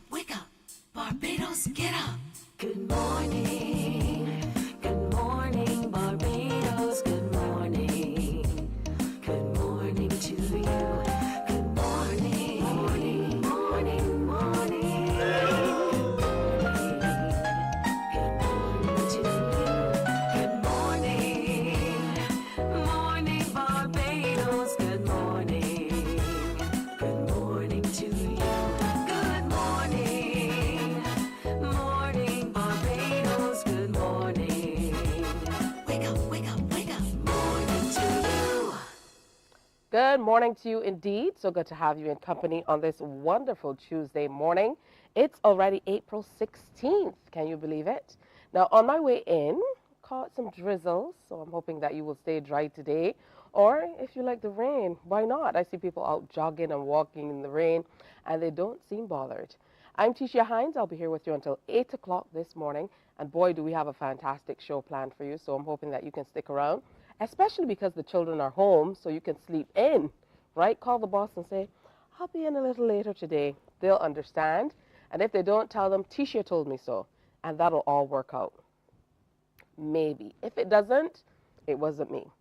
wake up. Barbados, get up. Good morning. Good morning, Barbados. Good morning. Good morning to you. Good morning. Morning, morning, morning. Good morning to you. Good morning. Morning, Barbados. Good morning. Good morning to you. Good morning. Morning, Barbados. Good morning. Wake up, wake up, wake up. Morning to you. Good morning to you indeed. So good to have you in company on this wonderful Tuesday morning. It's already April 16th. Can you believe it? Now, on my way in, caught some drizzles, so I'm hoping that you will stay dry today. Or if you like the rain, why not? I see people out jogging and walking in the rain, and they don't seem bothered. I'm Tisha Hines. I'll be here with you until 8 o'clock this morning. And boy, do we have a fantastic show planned for you. So I'm hoping that you can stick around, especially because the children are home, so you can sleep in, right? Call the boss and say, I'll be in a little later today. They'll understand. And if they don't, tell them, Tisha told me so. And that'll all work out. Maybe. If it doesn't, it wasn't me.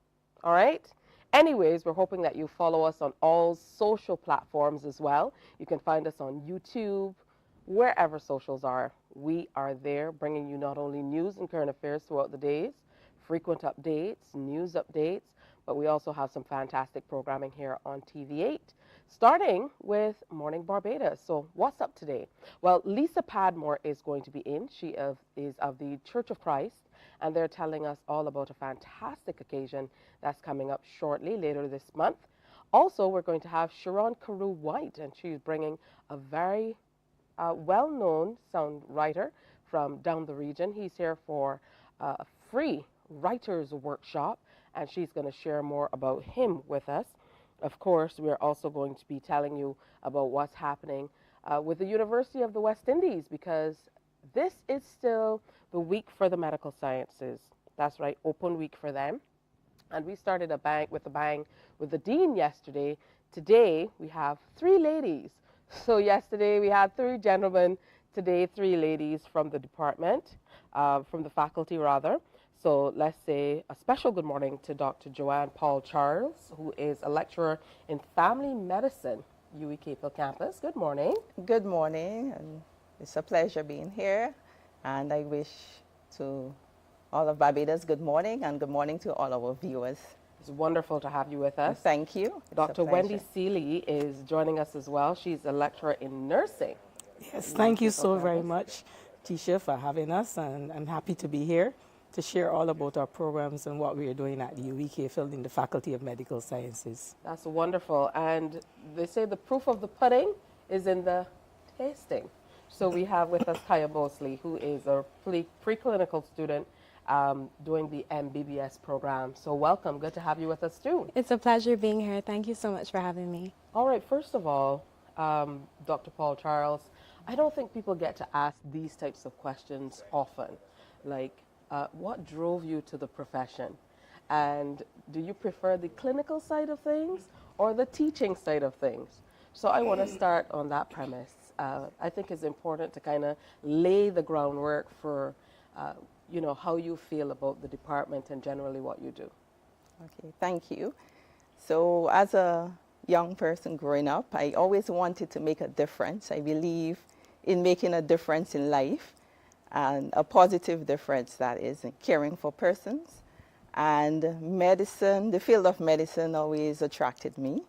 All right? Anyways, we're hoping that you follow us on all social platforms as well. You can find us on YouTube, wherever socials are. We are there bringing you not only news and current affairs throughout the days, frequent updates, news updates, but we also have some fantastic programming here on TV8, starting with Morning Barbados. So what's up today? Well, Lisa Padmore is going to be in. She is of the Church of Christ, and they're telling us all about a fantastic occasion that's coming up shortly, later this month. Also, we're going to have Sharon Carew White, and she's bringing a very well-known songwriter from down the region. He's here for a free writer's workshop, and she's going to share more about him with us. Of course, we're also going to be telling you about what's happening with the University of the West Indies, because this is still the week for the medical sciences. That's right, open week for them. And we started with a bang with the dean yesterday. Today, we have 3 ladies. So yesterday, we had 3 gentlemen. Today, 3 ladies from the department, from the faculty, rather. So let's say a special good morning to Dr. Joanne Paul Charles, who is a lecturer in family medicine, UWI campus. Good morning. Good morning, and it's a pleasure being here, and I wish to all of Barbados good morning, and good morning to all our viewers. It's wonderful to have you with us. Thank you. It's a Dr. Wendy pleasure. Seeley is joining us as well. She's a lecturer in nursing. Yes, thank you so very much, Tisha, for having us, and I'm happy to be here to share all about our programs and what we are doing at the UWI field in the Faculty of Medical Sciences. That's wonderful. And they say the proof of the pudding is in the tasting. So we have with us Kaya Bosley, who is a preclinical student doing the MBBS program. So welcome. Good to have you with us too. It's a pleasure being here. Thank you so much for having me. All right. First of all, Dr. Paul Charles, I don't think people get to ask these types of questions often. Like, what drove you to the profession? And do you prefer the clinical side of things or the teaching side of things? So I want to start on that premise. I think it's important to kind of lay the groundwork for, you know, how you feel about the department and generally what you do. Okay, thank you. So as a young person growing up, I always wanted to make a difference. I believe in making a difference in life, and a positive difference, that is, in caring for persons. And medicine, the field of medicine always attracted me.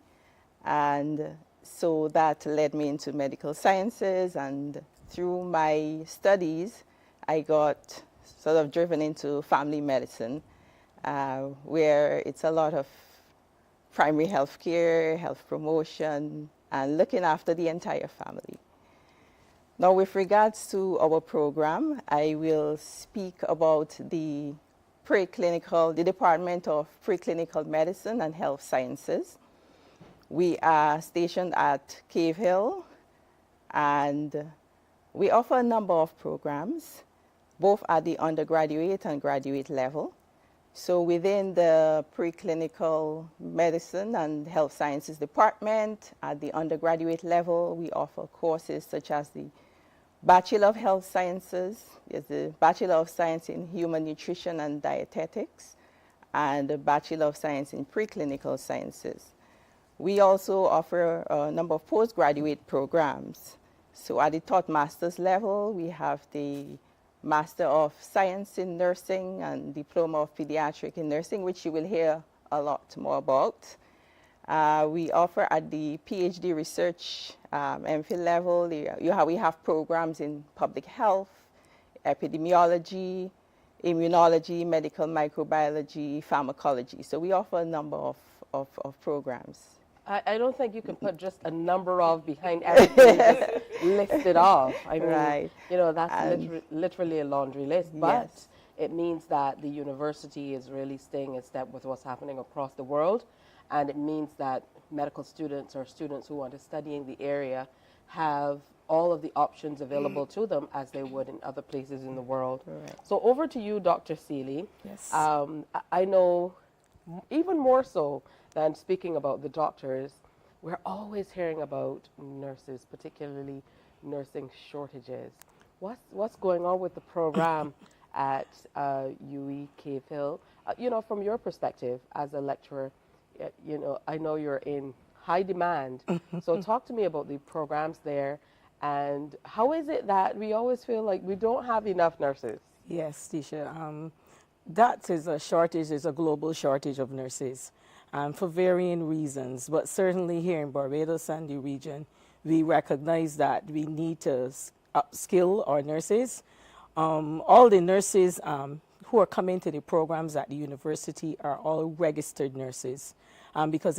And so that led me into medical sciences, and through my studies, I got sort of driven into family medicine, where it's a lot of primary health care, health promotion, and looking after the entire family. Now, with regards to our program, I will speak about the Department of Preclinical Medicine and Health Sciences. We are stationed at Cave Hill, and we offer a number of programs, both at the undergraduate and graduate level. So within the Preclinical Medicine and Health Sciences Department, at the undergraduate level, we offer courses such as the Bachelor of Health Sciences. There's the Bachelor of Science in Human Nutrition and Dietetics, and the Bachelor of Science in Preclinical Sciences. We also offer a number of postgraduate programs. So at the third master's level, we have the Master of Science in Nursing and Diploma of Pediatric in Nursing, which you will hear a lot more about. We offer at the PhD research MPhil level. We have programs in public health, epidemiology, immunology, medical microbiology, pharmacology. So we offer a number of programs. I don't think you can put just a number of behind everything you just listed off. I mean, Right. you know, that's literally a laundry list. But Yes. it means that the university is really staying in step with what's happening across the world. And it means that medical students or students who want to study in the area have all of the options available to them as they would in other places in the world. Correct. So over to you, Dr. Seeley. Yes. I know even more so than speaking about the doctors, we're always hearing about nurses, particularly nursing shortages. What's going on with the program at UE Capehill? You know, from your perspective as a lecturer, you know, I know you're in high demand. So talk to me about the programs there, and how is it that we always feel like we don't have enough nurses? Yes, Tisha. That is a shortage, is a global shortage of nurses for varying reasons. But certainly here in Barbados and the region, we recognize that we need to upskill our nurses. All the nurses who are coming to the programs at the university are all registered nurses because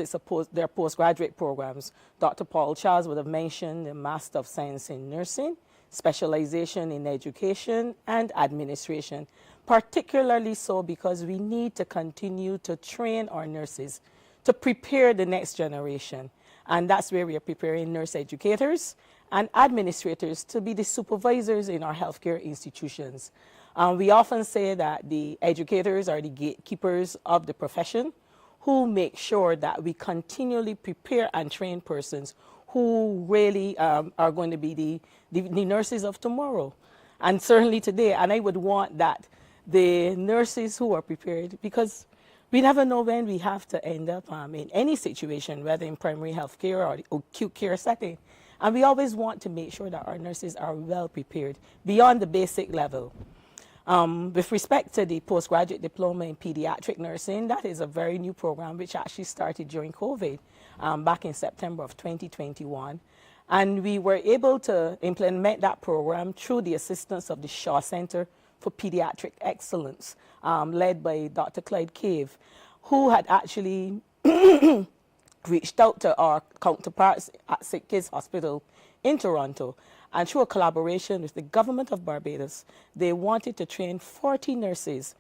they're postgraduate programs. Dr. Paul Charles would have mentioned the Master of Science in Nursing, specialization in education and administration, particularly so because we need to continue to train our nurses to prepare the next generation. And that's where we are preparing nurse educators and administrators to be the supervisors in our healthcare institutions. We often say that the educators are the gatekeepers of the profession who make sure that we continually prepare and train persons who really are going to be the nurses of tomorrow. And certainly today, and I would want that the nurses who are prepared, because we never know when we have to end up in any situation, whether in primary health care or the acute care setting. And we always want to make sure that our nurses are well prepared beyond the basic level. With respect to the postgraduate diploma in pediatric nursing, that is a very new program which actually started during COVID back in September of 2021. And we were able to implement that program through the assistance of the Shaw Center for Pediatric Excellence, led by Dr. Clyde Cave, who had actually reached out to our counterparts at St. Kitts Hospital in Toronto. And through a collaboration with the government of Barbados, they wanted to train 40 nurses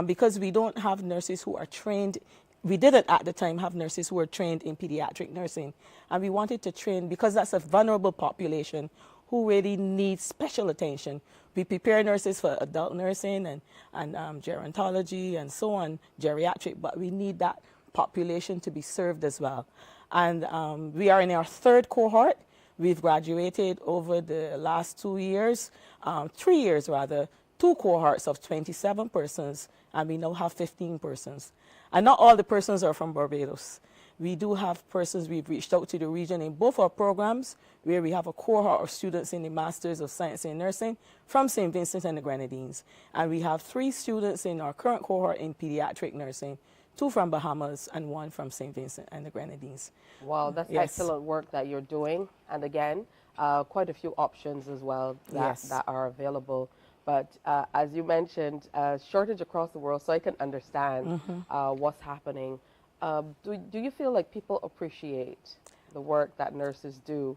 because we don't have nurses who are trained. We didn't at the time have nurses who were trained in pediatric nursing. And we wanted to train, because that's a vulnerable population who really needs special attention. We prepare nurses for adult nursing and gerontology and so on, geriatric, but we need that population to be served as well. And we are in our third cohort. We've graduated over the last 2 years, 3 years rather, 2 cohorts of 27 persons, and we now have 15 persons. And not all the persons are from Barbados. We do have persons, we've reached out to the region in both our programs, where we have a cohort of students in the Masters of Science in Nursing from St. Vincent and the Grenadines. And we have 3 students in our current cohort in pediatric nursing, 2 from Bahamas and 1 from St. Vincent and the Grenadines. Wow, that's Yes. excellent work that you're doing. And again, quite a few options as well that are available. But as you mentioned, shortage across the world, so I can understand what's happening. Do you feel like people appreciate the work that nurses do,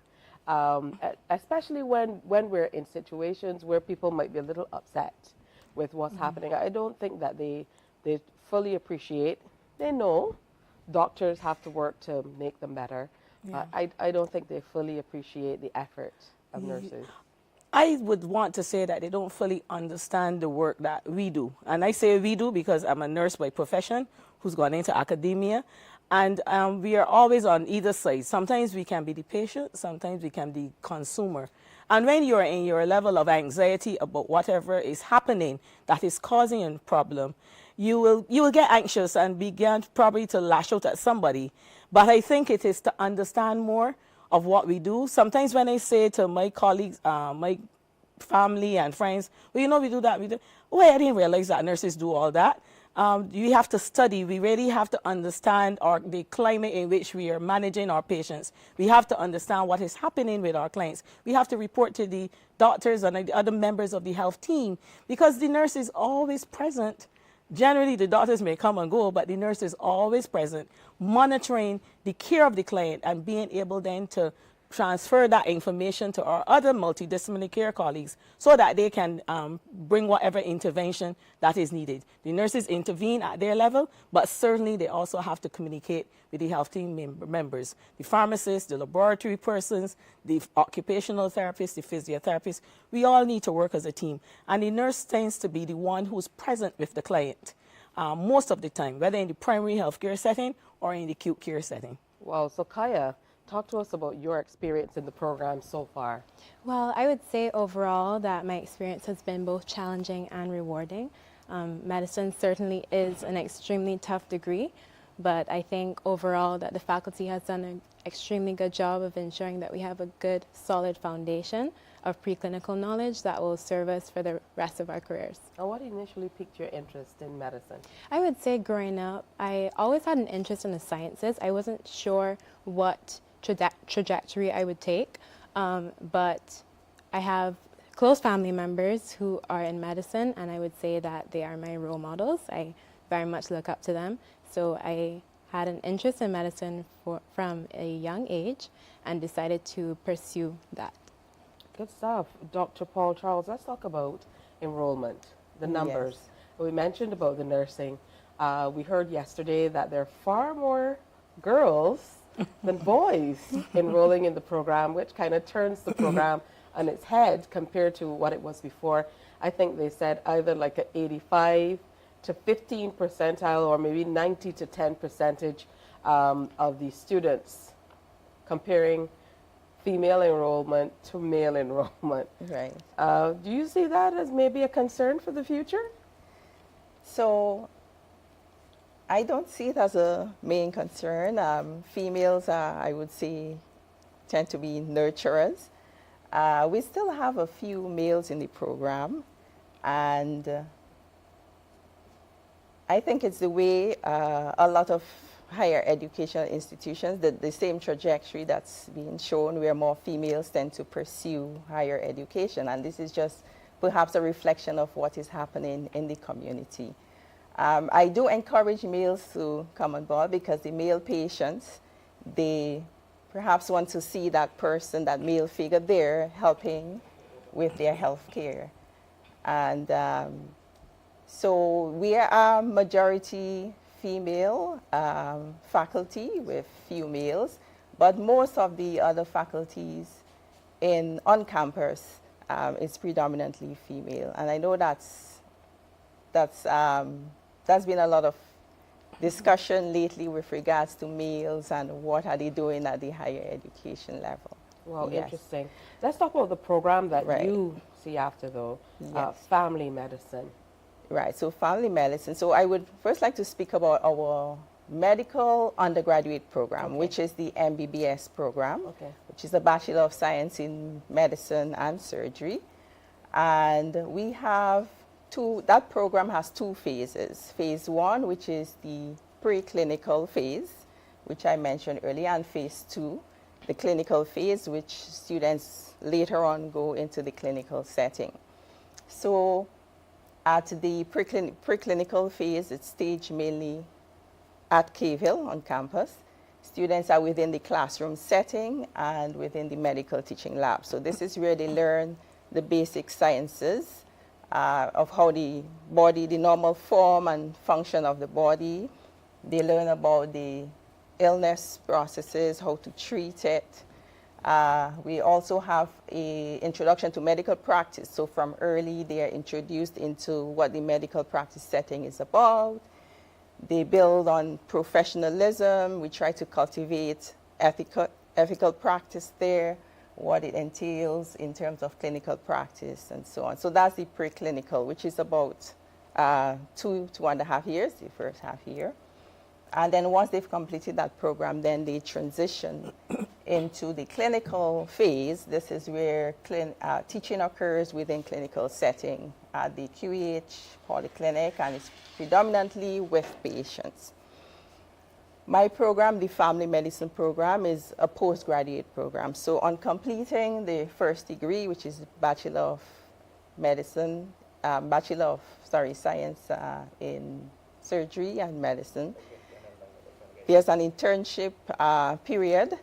especially when we're in situations where people might be a little upset with what's happening? I don't think that they fully appreciate. They know doctors have to work to make them better. Yeah. I don't think they fully appreciate the effort of nurses. I would want to say that they don't fully understand the work that we do. And I say we do because I'm a nurse by profession who's gone into academia. And we are always on either side. Sometimes we can be the patient, sometimes we can be consumer. And when you're in your level of anxiety about whatever is happening that is causing a problem, you will get anxious and begin probably to lash out at somebody. But I think it is to understand more of what we do. Sometimes when I say to my colleagues, my family and friends, well, you know, we do that. We do. Oh, I didn't realize that nurses do all that. You have to study. We really have to understand the climate in which we are managing our patients. We have to understand what is happening with our clients. We have to report to the doctors and the other members of the health team, because the nurse is always present. Generally, the doctors may come and go, but the nurse is always present, monitoring the care of the client and being able then to transfer that information to our other multidisciplinary care colleagues so that they can bring whatever intervention that is needed. The nurses intervene at their level, but certainly they also have to communicate with the health team members, the pharmacists, the laboratory persons, the occupational therapists, the physiotherapists. We all need to work as a team. And the nurse tends to be the one who's present with the client most of the time, whether in the primary healthcare setting or in the acute care setting. Wow, so Kaya, talk to us about your experience in the program so far. Well, I would say overall that my experience has been both challenging and rewarding. Medicine certainly is an extremely tough degree, but I think overall that the faculty has done an extremely good job of ensuring that we have a good, solid foundation of preclinical knowledge that will serve us for the rest of our careers. And what initially piqued your interest in medicine? I would say growing up, I always had an interest in the sciences. I wasn't sure what trajectory I would take, but I have close family members who are in medicine, and I would say that they are my role models. I very much look up to them. So I had an interest in medicine from a young age and decided to pursue that. Good stuff. Dr. Paul Charles, let's talk about enrollment, the numbers. Yes. We mentioned about the nursing. We heard yesterday that there are far more girls than boys enrolling in the program, which kind of turns the program on its head compared to what it was before. I think they said either like an 85 to 15 percentile or maybe 90 to 10 percentage of the students, comparing female enrollment to male enrollment. Right. Do you see that as maybe a concern for the future? So I don't see it as a main concern. Females are, I would say, tend to be nurturers. We still have a few males in the program, and I think it's the way a lot of higher educational institutions, the same trajectory that's being shown, where more females tend to pursue higher education. And this is just perhaps a reflection of what is happening in the community. I do encourage males to come on board, because the male patients, they perhaps want to see that person, that male figure there, helping with their health care. And so we are majority female faculty with few males, but most of the other faculties on campus is predominantly female. And I know that's been a lot of discussion lately with regards to males and what are they doing at the higher education level. Well, Yes. interesting. Let's talk about the program that Right. you see after, though, Yes. family medicine. Right, so family medicine. So I would first like to speak about our medical undergraduate program, Okay. which is the MBBS program, Okay. which is a Bachelor of Science in Medicine and Surgery. And we have that program has two phases. Phase one, which is the preclinical phase, which I mentioned earlier, and phase two, the clinical phase, which students later on go into the clinical setting. So at the preclinical phase, it's staged mainly at Caville on campus. Students are within the classroom setting and within the medical teaching lab. So this is where they learn the basic sciences of how the body, the normal form and function of the body. They learn about the illness processes, how to treat it. We also have an introduction to medical practice. So from early, they are introduced into what the medical practice setting is about. They build on professionalism. We try to cultivate ethical practice there, what it entails in terms of clinical practice and so on. So that's the preclinical, which is about 2.5 years, the first half year. And then once they've completed that program, then they transition into the clinical phase. This is where teaching occurs within clinical setting at the QEH polyclinic, and it's predominantly with patients. My program, the family medicine program, is a postgraduate program. So on completing the first degree, which is Bachelor of Medicine, Science in Surgery and Medicine, there's an internship period,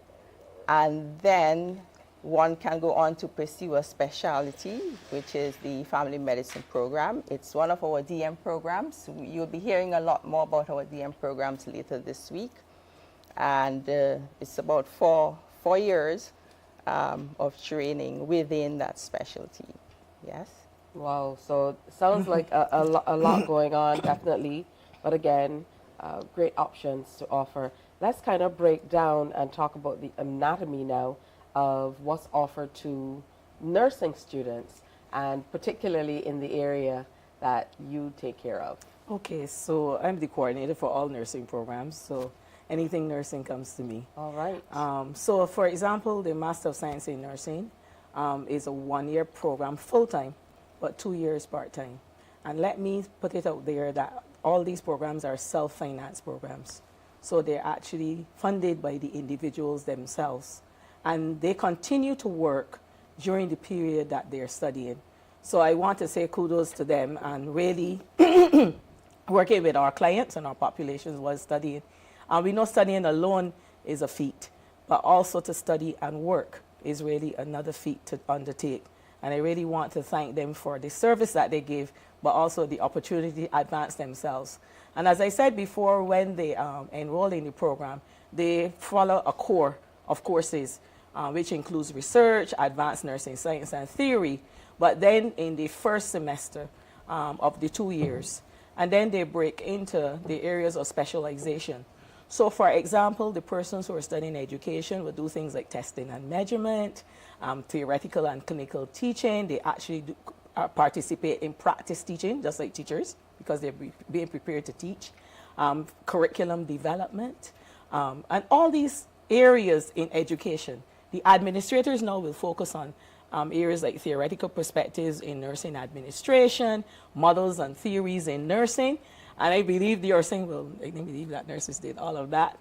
and then one can go on to pursue a specialty, which is the family medicine program. It's one of our DM programs. You'll be hearing a lot more about our DM programs later this week. And it's about four years of training within that specialty. Yes? Wow, so sounds like a lot going on, definitely. But again, great options to offer. Let's kind of break down and talk about the anatomy now of what's offered to nursing students, and particularly in the area that you take care of. Okay, so I'm the coordinator for all nursing programs, so anything nursing comes to me. All right. So for example, the Master of Science in Nursing is a 1-year program full-time, but 2 years part-time. And let me put it out there that all these programs are self-financed programs. So they're actually funded by the individuals themselves. And they continue to work during the period that they're studying. So I want to say kudos to them, and really working with our clients and our populations while studying. We know studying alone is a feat, but also to study and work is really another feat to undertake. And I really want to thank them for the service that they give, but also the opportunity to advance themselves. And as I said before, when they enroll in the program, they follow a core of courses, which includes research, advanced nursing science, and theory, but then in the first semester of the 2 years. And then they break into the areas of specialization. So for example, the persons who are studying education will do things like testing and measurement, theoretical and clinical teaching. They actually do, participate in practice teaching, just like teachers, because they're being prepared to teach, curriculum development, and all these areas in education. The administrators now will focus on areas like theoretical perspectives in nursing administration, models and theories in nursing. And I believe they are saying, well, I didn't believe that nurses did all of that.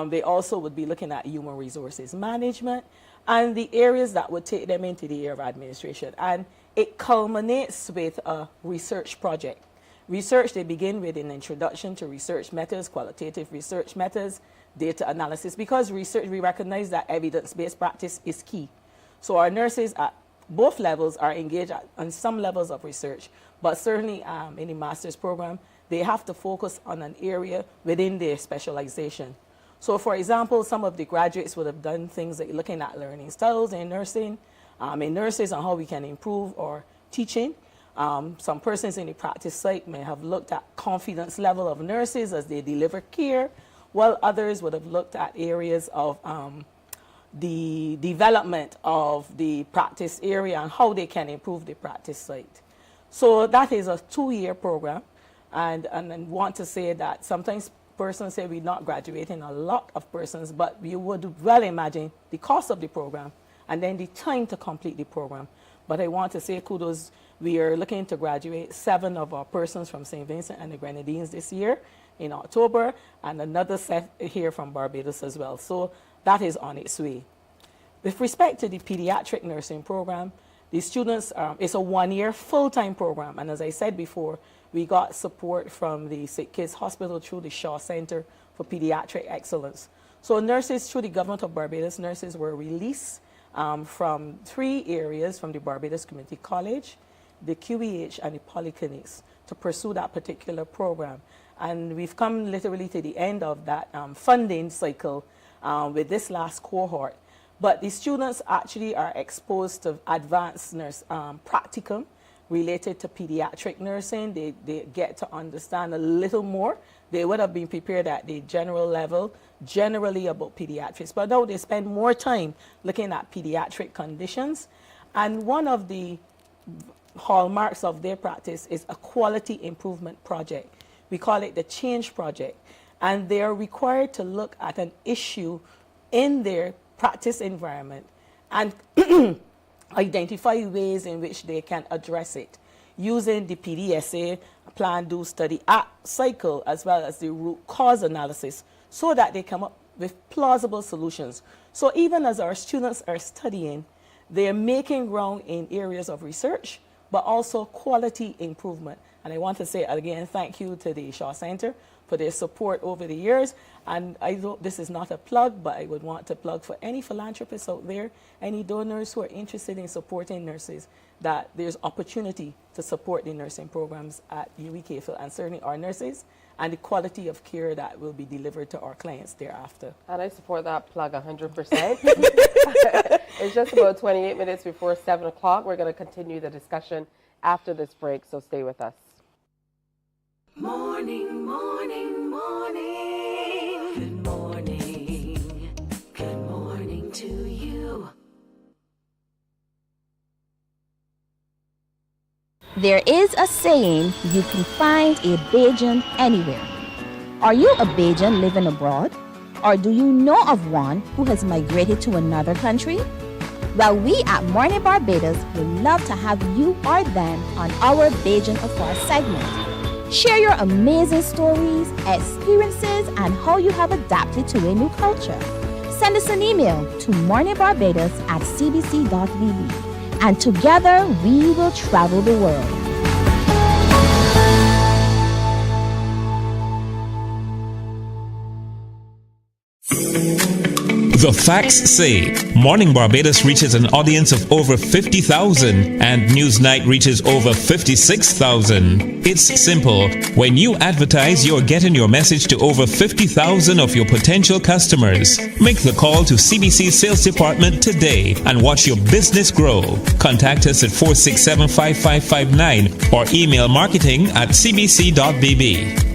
They also would be looking at human resources management and the areas that would take them into the area of administration. And it culminates with a research project. Research, they begin with an introduction to research methods, qualitative research methods, data analysis, because research, we recognize that evidence-based practice is key. So our nurses at both levels are engaged on some levels of research, but certainly in the master's program, they have to focus on an area within their specialization. So for example, some of the graduates would have done things like looking at learning styles in nursing, in nurses, and how we can improve our teaching. Some persons in the practice site may have looked at confidence level of nurses as they deliver care, while others would have looked at areas of the development of the practice area and how they can improve the practice site. So that is a 2-year program. And I want to say that sometimes persons say we're not graduating a lot of persons, but you would well imagine the cost of the program and then the time to complete the program. But I want to say kudos. We are looking to graduate 7 of our persons from St. Vincent and the Grenadines this year in October, and another set here from Barbados as well. So that is on its way. With respect to the pediatric nursing program, the students, it's a 1-year full-time program. And as I said before, we got support from the Sick Kids Hospital through the Shaw Center for Pediatric Excellence. So nurses, through the government of Barbados, nurses were released from 3 areas, from the Barbados Community College, the QEH, and the polyclinics to pursue that particular program. And we've come literally to the end of that funding cycle with this last cohort. But the students actually are exposed to advanced nurse practicum related to pediatric nursing. They get to understand a little more they would have been prepared at the general level, generally about pediatrics. But now they spend more time looking at pediatric conditions. And one of the hallmarks of their practice is a quality improvement project. We call it the change project. And they are required to look at an issue in their practice environment and identify ways in which they can address it using the PDSA, plan, do, study, act cycle, as well as the root cause analysis, so that they come up with plausible solutions. So even as our students are studying, they are making ground in areas of research, but also quality improvement. And I want to say again, thank you to the Shaw Center for their support over the years. And I know this is not a plug, but I would want to plug for any philanthropists out there, any donors who are interested in supporting nurses, that there's opportunity to support the nursing programs at UWI-CAFL, and certainly our nurses, and the quality of care that will be delivered to our clients thereafter. And I support that plug 100%. It's just about 28 minutes before 7 o'clock. We're going to continue the discussion after this break, so stay with us. Morning, morning, morning. Good morning. Good morning to you. There is a saying, you can find a Bajan anywhere. Are you a Bajan living abroad? Or do you know of one who has migrated to another country? Well, we at Mornin Barbados would love to have you or them on our Bajan Afar segment. Share your amazing stories, experiences, and how you have adapted to a new culture. Send us an email to morninbarbados@cbc.vb. And together we will travel the world. The facts say Morning Barbados reaches an audience of over 50,000 and Newsnight reaches over 56,000. It's simple. When you advertise, you're getting your message to over 50,000 of your potential customers. Make the call to CBC Sales Department today and watch your business grow. Contact us at 467-5559 or email marketing@cbc.bb.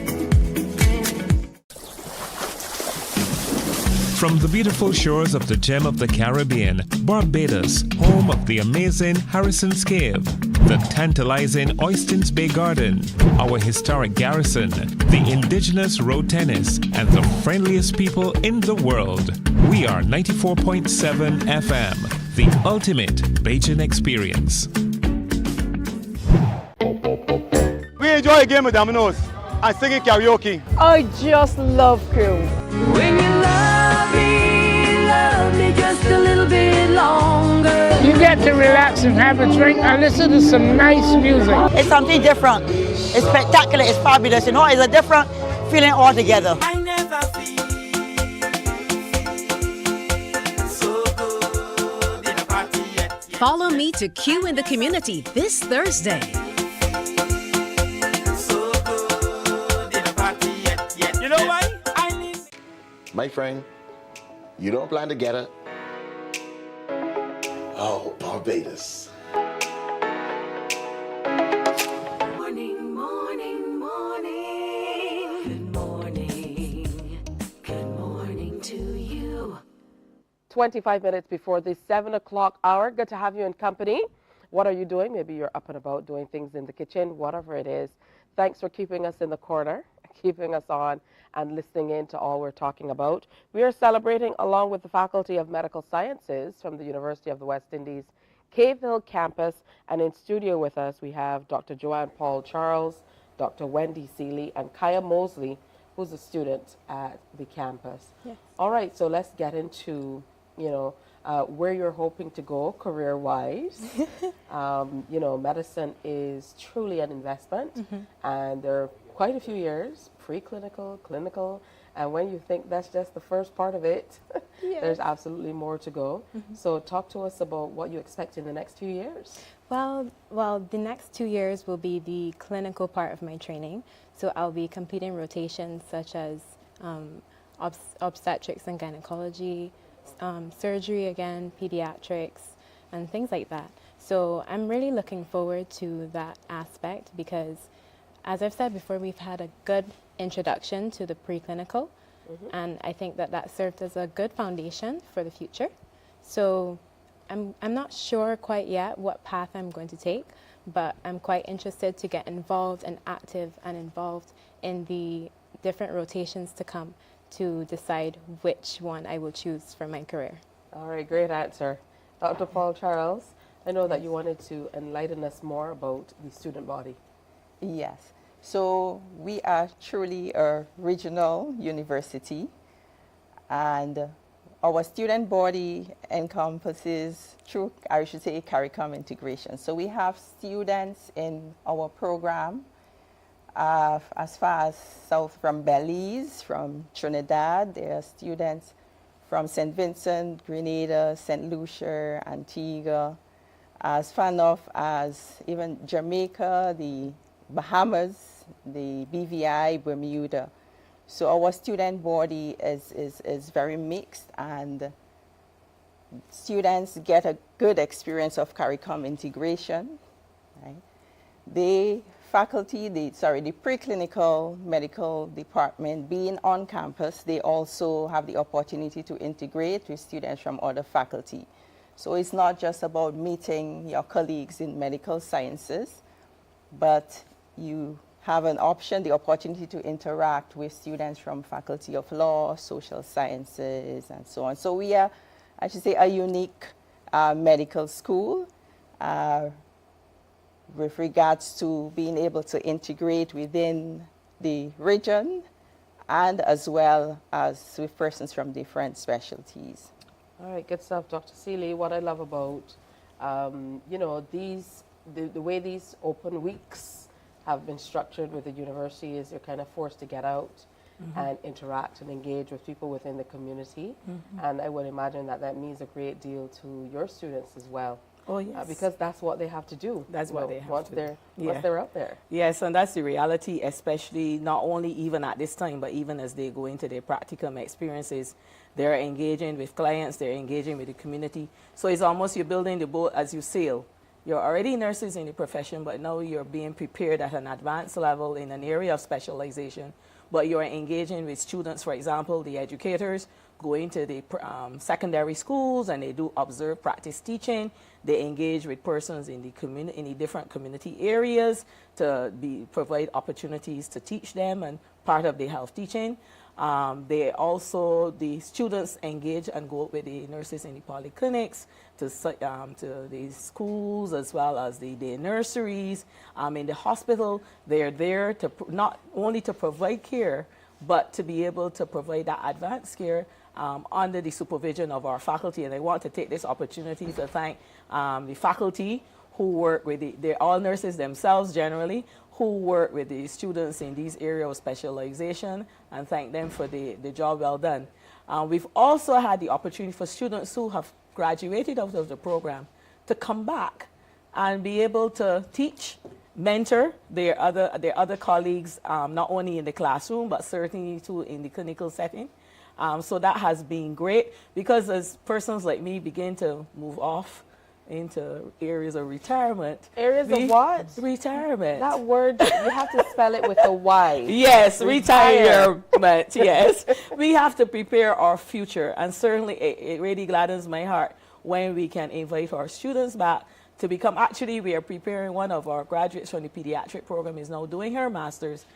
From the beautiful shores of the gem of the Caribbean, Barbados, home of the amazing Harrison's Cave, the tantalizing Oystins Bay Garden, our historic garrison, the indigenous road tennis, and the friendliest people in the world. We are 94.7 FM, the ultimate Bajan experience. We enjoy a game of dominoes and singing karaoke. I just love crew. When you love me just a little bit longer. You get to relax and have a drink and listen to some nice music. It's something different. It's spectacular. It's fabulous. You know, it's a different feeling altogether. I never feel so good in a party yet. Follow me to Q in the Community this Thursday. So good in a party yet. You know why? My friend, you don't plan to get her? Oh, Barbados. Morning, morning, morning. Good morning. Good morning to you. 25 minutes before the 7 o'clock hour. Good to have you in company. What are you doing? Maybe you're up and about doing things in the kitchen, whatever it is. Thanks for keeping us in the corner, keeping us on, and listening in to all we're talking about. We are celebrating along with the Faculty of Medical Sciences from the University of the West Indies, Cave Hill campus, and in studio with us we have Dr. Joanne Paul Charles, Dr. Wendy Seeley, and Kaya Mosley, who's a student at the campus. Yes. All right, so let's get into, where you're hoping to go career-wise. Medicine is truly an investment, and there are quite a few years, preclinical, clinical, and when you think that's just the first part of it, there's absolutely more to go. So talk to us about what you expect in the next few years. Well, the next 2 years will be the clinical part of my training. So I'll be completing rotations such as obstetrics and gynecology, surgery again, pediatrics, and things like that. So I'm really looking forward to that aspect because, as I've said before, we've had a good introduction to the preclinical, and I think that that served as a good foundation for the future. So I'm not sure quite yet what path I'm going to take, but I'm quite interested to get involved and active and involved in the different rotations to come to decide which one I will choose for my career. All right, great answer. Dr. Paul Charles, I know that you wanted to enlighten us more about the student body. Yes. So we are truly a regional university, and our student body encompasses, through, I should say, CARICOM integration. So we have students in our program as far as south from Belize, from Trinidad. There are students from St. Vincent, Grenada, St. Lucia, Antigua, as far north as even Jamaica, the Bahamas, the BVI, Bermuda. So our student body is very mixed, and students get a good experience of CARICOM integration. Right? The faculty, the preclinical medical department, being on campus, they also have the opportunity to integrate with students from other faculty. So it's not just about meeting your colleagues in medical sciences, but you have an option, the opportunity to interact with students from Faculty of Law, Social Sciences, and so on. So we are, I should say, a unique medical school with regards to being able to integrate within the region and as well as with persons from different specialties. All right, good stuff, Dr. Seeley. What I love about, you know, the way these open weeks have been structured with the university is you're kind of forced to get out and interact and engage with people within the community. And I would imagine that that means a great deal to your students as well. Oh, yes. Because that's what they have to do. That's what they have once to they're, do. Once they're out there. Yes, and that's the reality, especially not only even at this time, but even as they go into their practicum experiences, they're engaging with clients, they're engaging with the community. So it's almost you're building the boat as you sail. You're already nurses in the profession, but now you're being prepared at an advanced level in an area of specialization. But you're engaging with students, for example, the educators go into the secondary schools and they do observe practice teaching. They engage with persons in the community, in the different community areas to provide opportunities to teach them and part of the health teaching. The students engage and go with the nurses in the polyclinics to the schools as well as the day nurseries. In the hospital, they're there to not only to provide care, but to be able to provide that advanced care under the supervision of our faculty. And I want to take this opportunity to thank the faculty who work with they're all nurses themselves generally, who work with the students in these areas of specialization, and thank them for the job well done. We've also had the opportunity for students who have graduated out of the program to come back and be able to teach, mentor their other colleagues, not only in the classroom, but certainly too in the clinical setting. So that has been great, because as persons like me begin to move off into areas of retirement. Areas of what? Retirement. That word, you have to spell it with a Y. Yes, retirement, yes. We have to prepare our future, and certainly it really gladdens my heart when we can invite our students back to become, actually we are preparing one of our graduates from the pediatric program is now doing her master's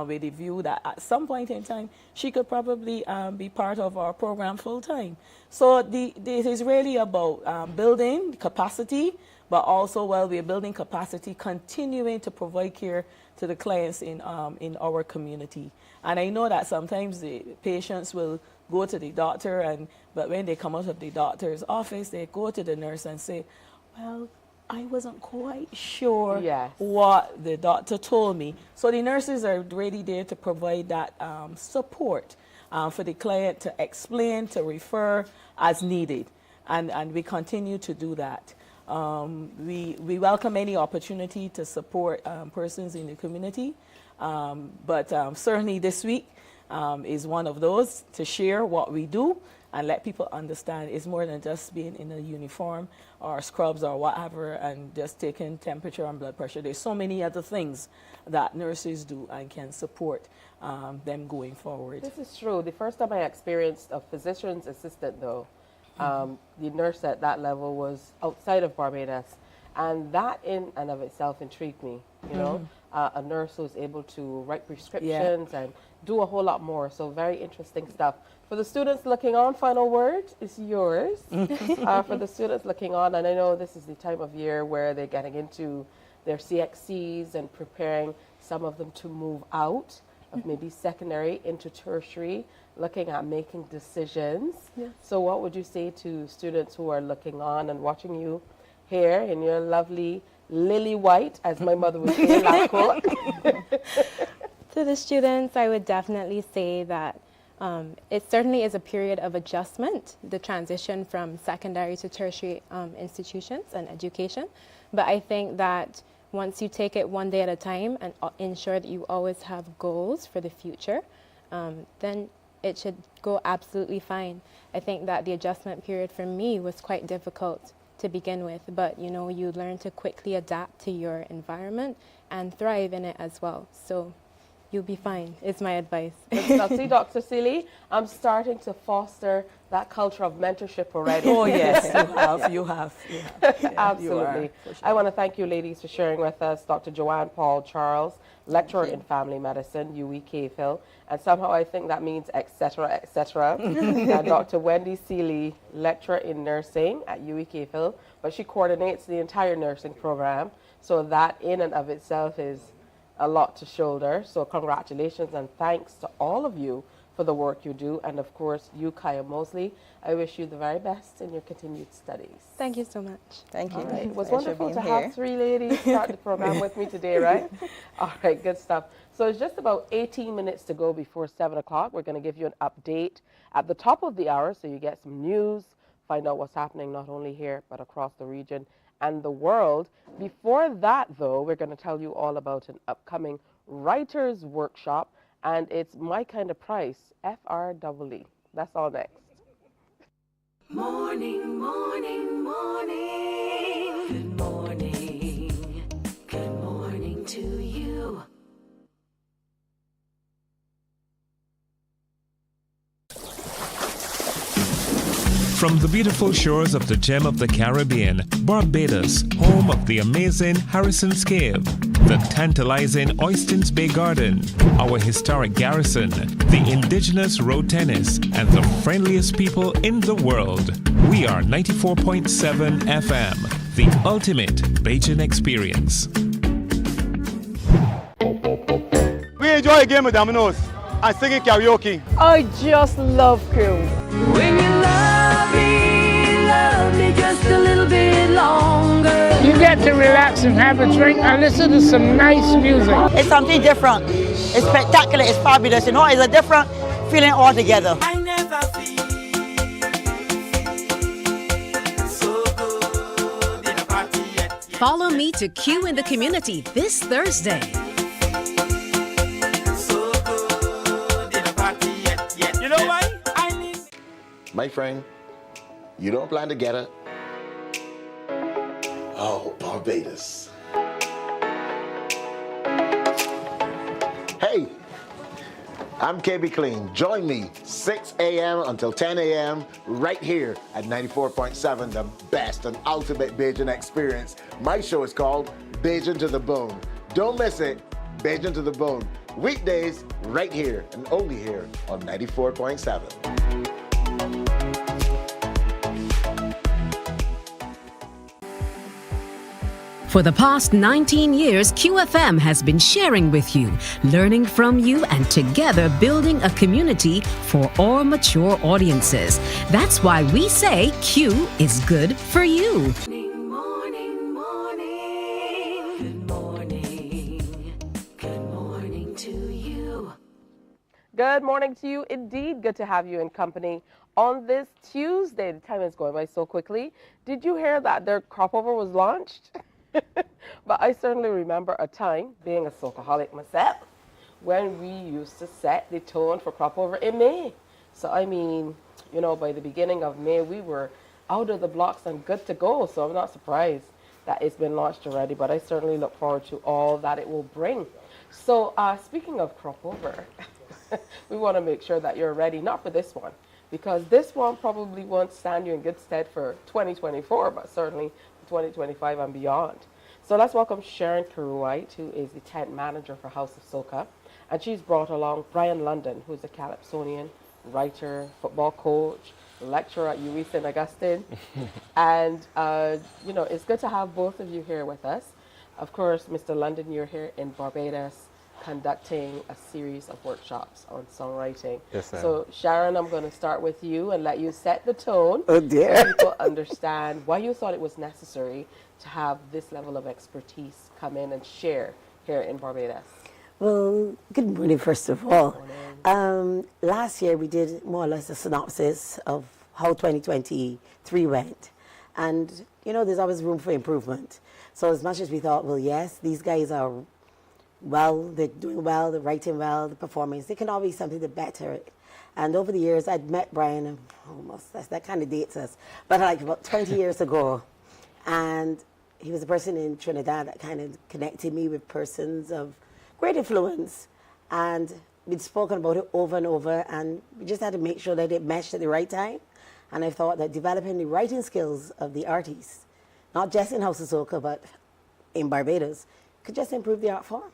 with the view that at some point in time she could probably be part of our program full time. So this is really about building capacity, but also while we're building capacity, continuing to provide care to the clients in our community. And I know that sometimes the patients will go to the doctor, but when they come out of the doctor's office, they go to the nurse and say, well, I wasn't quite sure what the doctor told me. So the nurses are really there to provide that support for the client to explain, to refer as needed. And we continue to do that. We welcome any opportunity to support persons in the community. But certainly this week, is one of those, to share what we do and let people understand it's more than just being in a uniform or scrubs or whatever and just taking temperature and blood pressure. There's so many other things that nurses do and can support them going forward. This is true. The first time I experienced a physician's assistant, though, the nurse at that level was outside of Barbados. And that in and of itself intrigued me, you know, a nurse who's able to write prescriptions and do a whole lot more. So very interesting stuff. For the students looking on, final word is yours. For the students looking on, and I know this is the time of year where they're getting into their CXCs and preparing some of them to move out of maybe secondary into tertiary, looking at making decisions. So what would you say to students who are looking on and watching you here in your lovely lily white, as my mother would say, lab coat? To the students, I would definitely say that it certainly is a period of adjustment, the transition from secondary to tertiary institutions and education. But I think that once you take it one day at a time and ensure that you always have goals for the future, then it should go absolutely fine. I think that the adjustment period for me was quite difficult to begin with, but you know, you learn to quickly adapt to your environment and thrive in it as well. So you'll be fine, is my advice. Now, see, Dr. Seeley, I'm starting to foster that culture of mentorship already. Oh, yes, you have. Yeah, absolutely. Sure. I want to thank you, ladies, for sharing with us. Dr. Joanne Paul Charles, lecturer in family medicine, UWE Phil, and somehow I think that means etc., etc. And Dr. Wendy Seeley, lecturer in nursing at UWE Phil, but she coordinates the entire nursing program. So that in and of itself is a lot to shoulder. So congratulations and thanks to all of you for the work you do. And of course, you, Kaya Mosley, I wish you the very best in your continued studies. Thank you so much. Thank you. Right. It was Pleasure wonderful to being here. have three ladies start the program with me today, right? All right, good stuff. So it's just about 18 minutes to go before 7 o'clock. We're going to give you an update at the top of the hour so you get some news, find out what's happening not only here, but across the region and the world. Before that, though, we're going to tell you all about an upcoming writers workshop, and it's My Kind of Price, FREE. That's all next. Morning, morning, morning. Good morning. Good morning to you. From the beautiful shores of the gem of the Caribbean, Barbados, home of the amazing Harrison's Cave, the tantalizing Oystins Bay Garden, our historic garrison, the indigenous road tennis, and the friendliest people in the world. We are 94.7 FM, the ultimate Bajan experience. We enjoy a game of dominoes and singing karaoke. I just love crew. When you love me just a little bit longer. You get to relax and have a drink and listen to some nice music. It's something different. It's spectacular. It's fabulous. You know, it's a different feeling altogether. I never feel so good in a party yet. Follow me to Q in the Community this Thursday. So good in a party yet. You know why? My friend, you don't plan to get her? Oh, Barbados. Hey, I'm KB Clean. Join me 6 a.m. until 10 a.m. right here at 94.7, the best and ultimate Bajan experience. My show is called Bajan to the Bone. Don't miss it, Bajan to the Bone. Weekdays right here and only here on 94.7. For the past 19 years, QFM has been sharing with you, learning from you, and together building a community for all mature audiences. That's why we say Q is good for you. Morning, morning. Good morning. Good morning to you. Good morning to you. Indeed, good to have you in company on this Tuesday. The time is going by so quickly. Did you hear that their Cropover was launched? But I certainly remember a time, being a Socaholic myself, when we used to set the tone for Cropover in May. So I mean, you know, by the beginning of May, we were out of the blocks and good to go. So I'm not surprised that it's been launched already, but I certainly look forward to all that it will bring. So speaking of Cropover, we want to make sure that you're ready, not for this one, because this one probably won't stand you in good stead for 2024, but certainly 2025 and beyond. So let's welcome Sharon Kuruwait, who is the tent manager for House of Soca. And she's brought along Brian London, who's a Calypsonian, writer, football coach, lecturer at UWI St. Augustine. And, you know, it's good to have both of you here with us. Of course, Mr. London, you're here in Barbados conducting a series of workshops on songwriting. Yes, ma'am. So, Sharon, I'm going to start with you and let you set the tone Oh, dear. so people understand why you thought it was necessary to have this level of expertise come in and share here in Barbados. Well, good morning, first of all. Last year, we did more or less a synopsis of how 2023 went. And, you know, there's always room for improvement. So as much as we thought, well, yes, these guys are well, they're doing well, they're writing well, the performance, they can always something to better it. And over the years, I'd met Brian, almost, that kind of dates us, but like about 20 years ago. And he was a person in Trinidad that kind of connected me with persons of great influence. And we'd spoken about it over and over, and we just had to make sure that it meshed at the right time. And I thought that developing the writing skills of the artists, not just in House of Soca, but in Barbados, could just improve the art form.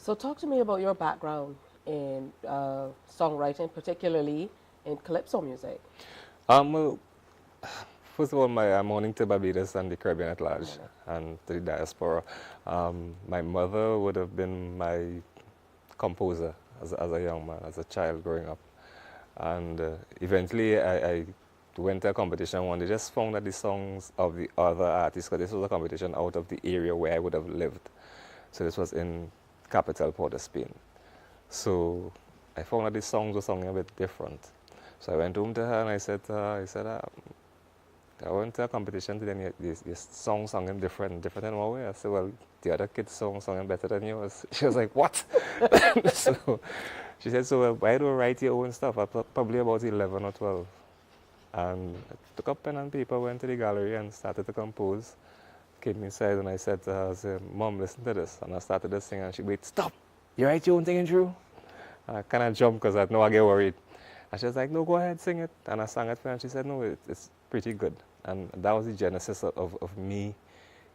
So talk to me about your background in songwriting, particularly in Calypso music. Well, first of all, my morning to Barbados and the Caribbean at large, and to the diaspora. My mother would have been my composer as a young man, as a child growing up. And eventually I went to a competition one day, just found that the songs of the other artists, because this was a competition out of the area where I would have lived. So this was in capital Port of Spain. So I found that the songs were sounding a bit different. So I went home to her and I said, I went to a competition today and your song sounding different in one way. I said, well, the other kid's song sounding better than yours. She was like, what? So she said, so why do you write your own stuff? I was probably about 11 or 12. And I took up pen and paper, went to the gallery and started to compose. Came inside and I said to her, Mom, listen to this. And I started to sing and she went, stop, you write your own thing, Andrew? And I kind of jumped because I know I get worried. And she was like, no, go ahead, sing it. And I sang it for her and she said, no, it's pretty good. And that was the genesis of me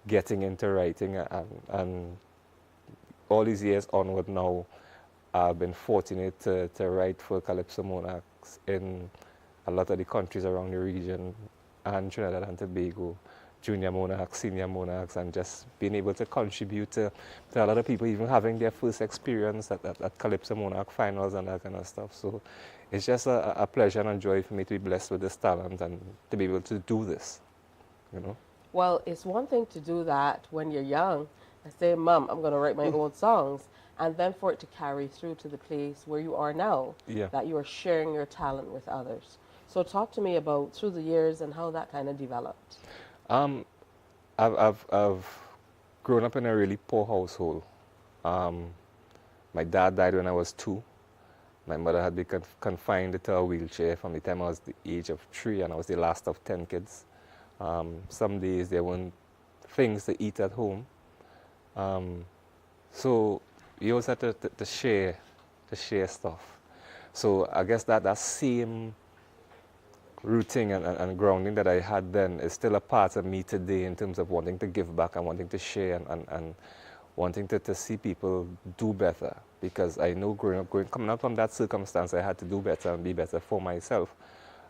getting into writing. And all these years onward now, I've been fortunate to write for Calypso Monarchs in a lot of the countries around the region, and Trinidad and Tobago, junior monarchs, senior monarchs, and just being able to contribute to a lot of people even having their first experience at Calypso Monarch finals and that kind of stuff. So it's just a pleasure and a joy for me to be blessed with this talent and to be able to do this, you know. Well, it's one thing to do that when you're young and say, Mom, I'm going to write my own songs, and then for it to carry through to the place where you are now, that you are sharing your talent with others. So talk to me about through the years and how that kind of developed. I've grown up in a really poor household. My dad died when I was 2. My mother had been confined to a wheelchair from the time I was the age of 3, and I was the last of 10 kids. Some days there weren't things to eat at home. So we always had to share stuff. So I guess that same rooting and grounding that I had then is still a part of me today in terms of wanting to give back and wanting to share and wanting to see people do better. Because I know coming up from that circumstance, I had to do better and be better for myself,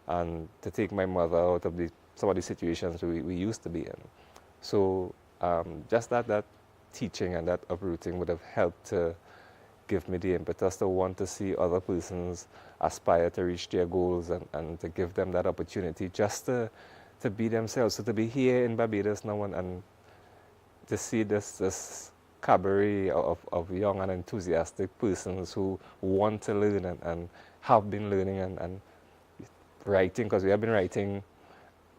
and to take my mother out of some of the situations we used to be in. So just that teaching and that uprooting would have helped to give me the impetus to want to see other persons aspire to reach their goals and to give them that opportunity just to be themselves. So to be here in Barbados now and to see this cabaret of young and enthusiastic persons who want to learn and have been learning and writing, because we have been writing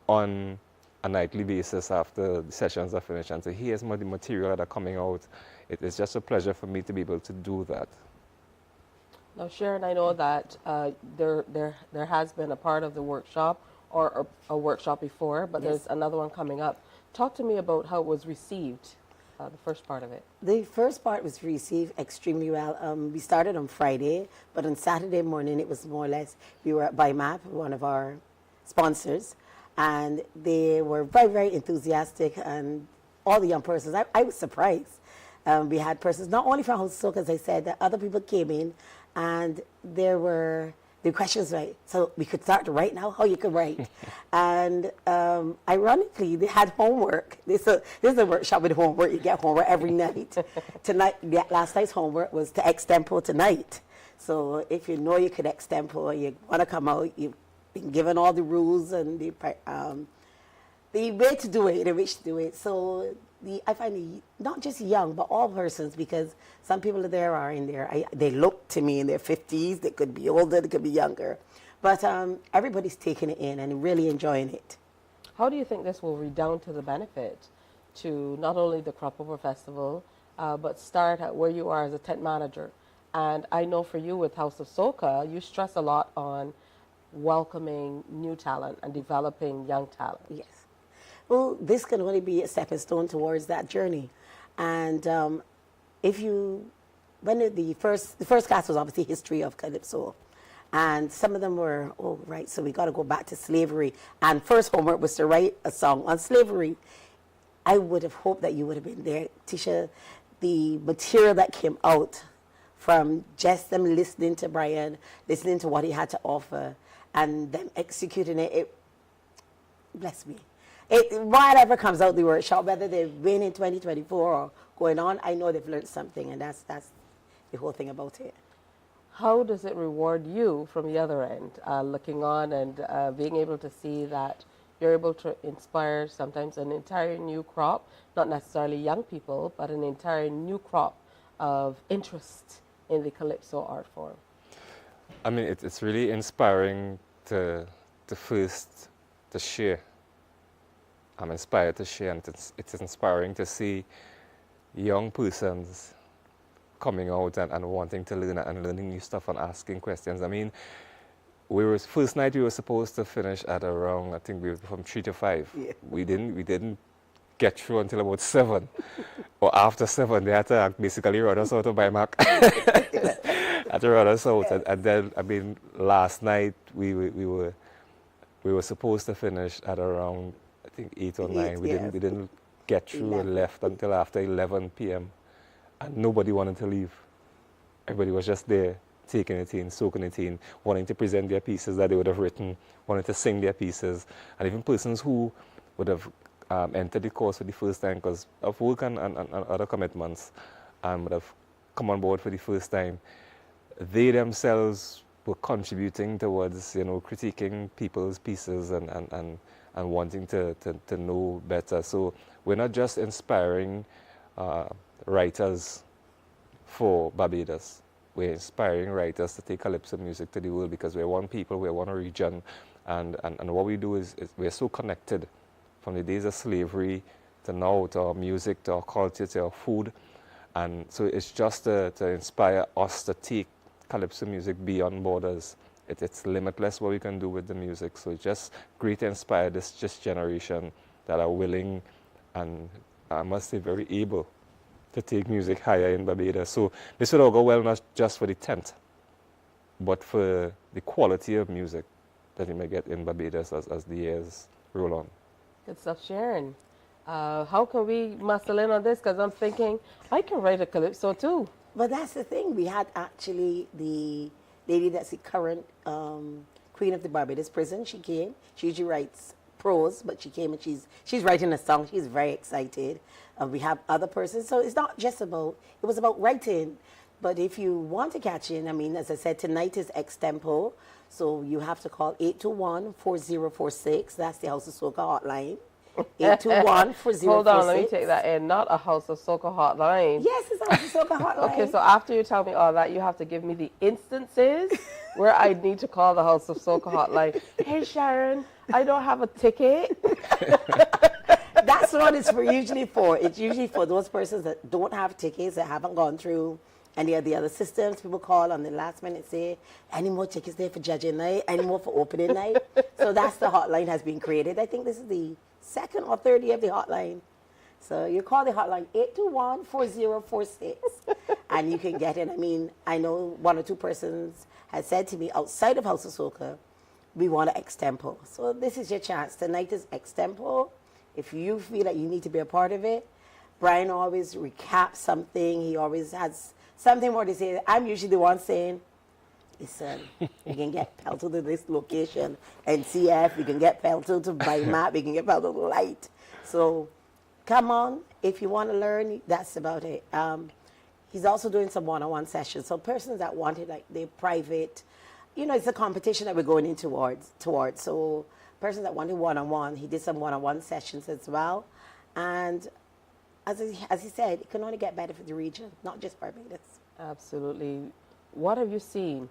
on a nightly basis after the sessions are finished and to hear some of the material that are coming out. It is just a pleasure for me to be able to do that. Now, Sharon, I know that there has been a part of the workshop or a workshop before, but there's another one coming up. Talk to me about how it was received, the first part of it. The first part was received extremely well. We started on Friday, but on Saturday morning it was more or less, we were at BIMAP, one of our sponsors, and they were very, very enthusiastic, and all the young persons, I was surprised. We had persons, not only from House of Soca, as I said, that other people came in, and there were the questions, right? So we could start right now, how you could write. And ironically, they had homework. This is a workshop with homework. You get homework every night. Tonight, last night's homework was to extempo tonight. So if you know you could extempo, you want to come out, you've been given all the rules and the way to do it, the which to do it. So I find not just young, but all persons, because some people there are in there, they look to me in their 50s, they could be older, they could be younger. But everybody's taking it in and really enjoying it. How do you think this will redound to the benefit to not only the Cropover Festival, but start at where you are as a tent manager? And I know for you with House of Soca, you stress a lot on welcoming new talent and developing young talent. Yes. Well, this can only be a stepping stone towards that journey. And when the first class was obviously history of Calypso, and some of them were, oh, right, so we got to go back to slavery. And first homework was to write a song on slavery. I would have hoped that you would have been there, Tisha. The material that came out from just them listening to Brian, listening to what he had to offer, and them executing it bless me. Whatever comes out the workshop, whether they win in 2024 or going on, I know they've learned something, and that's the whole thing about it. How does it reward you from the other end, looking on and being able to see that you're able to inspire sometimes an entire new crop, not necessarily young people, but an entire new crop of interest in the Calypso art form? I mean, it's really inspiring to first to share. I'm inspired to share, and it's inspiring to see young persons coming out and wanting to learn and learning new stuff and asking questions. I mean, first night we were supposed to finish at around, I think we were from 3 to 5. Yeah. We didn't get through until about 7. Or after 7, they had to basically run us out of BIMAC. Had to run us out. And then, I mean, last night we were supposed to finish at around, I think 8 or 9. We didn't get through and left until after 11 p.m. And nobody wanted to leave. Everybody was just there, taking it in, soaking it in, wanting to present their pieces that they would have written, wanting to sing their pieces. And even persons who would have entered the course for the first time because of work and other commitments, would have come on board for the first time. They themselves were contributing towards, critiquing people's pieces and wanting to know better. So we're not just inspiring writers for Barbados. We're inspiring writers to take Calypso music to the world because we're one people, we're one region, and what we do is we're so connected from the days of slavery to now, to our music, to our culture, to our food. And so it's just to inspire us to take Calypso music beyond borders. It's limitless what we can do with the music. So it's just great to inspire this generation that are willing and, I must say, very able to take music higher in Barbados. So this would all go well not just for the tent, but for the quality of music that you may get in Barbados as the years roll on. Good stuff, Sharon. How can we muscle in on this? Because I'm thinking I can write a Calypso too. But that's the thing. We had actually the lady that's the current queen of the Barbados prison. She came. She usually writes prose, but she came and she's writing a song. She's very excited. We have other persons. So it's not just about, it was about writing. But if you want to catch in, I mean, as I said, tonight is Extempo. So you have to call 821-4046. That's the House of Soca hotline. 821-4046. Hold on, let me take that in. Not a House of Soca hotline. Yes, it's a House of Soca hotline. Okay, so after you tell me all that, you have to give me the instances where I need to call the House of Soca hotline. Hey, Sharon, I don't have a ticket. That's what it's usually for. It's usually for those persons that don't have tickets, that haven't gone through any of the other systems. People call on the last minute, say, any more tickets there for judging night, any more for opening night. So that's the hotline has been created. I think this is the second or third year of the hotline. So you call the hotline 821-4046 and you can get in. I mean, I know one or two persons had said to me outside of House of Soca, we want an Extempo. So this is your chance. Tonight is Extempo. If you feel that you need to be a part of it, Brian always recaps something. He always has something more to say. I'm usually the one saying, listen, you can get Pelto to this location, NCF, you can get Pelto to Bimap, you can get Pelto to Light. So come on, if you want to learn, that's about it. He's also doing some one-on-one sessions. So persons that wanted like the private, you know, it's a competition that we're going in towards. So persons that wanted one-on-one, he did some one-on-one sessions as well. And as he said, it can only get better for the region, not just Barbados. Absolutely. What have you seen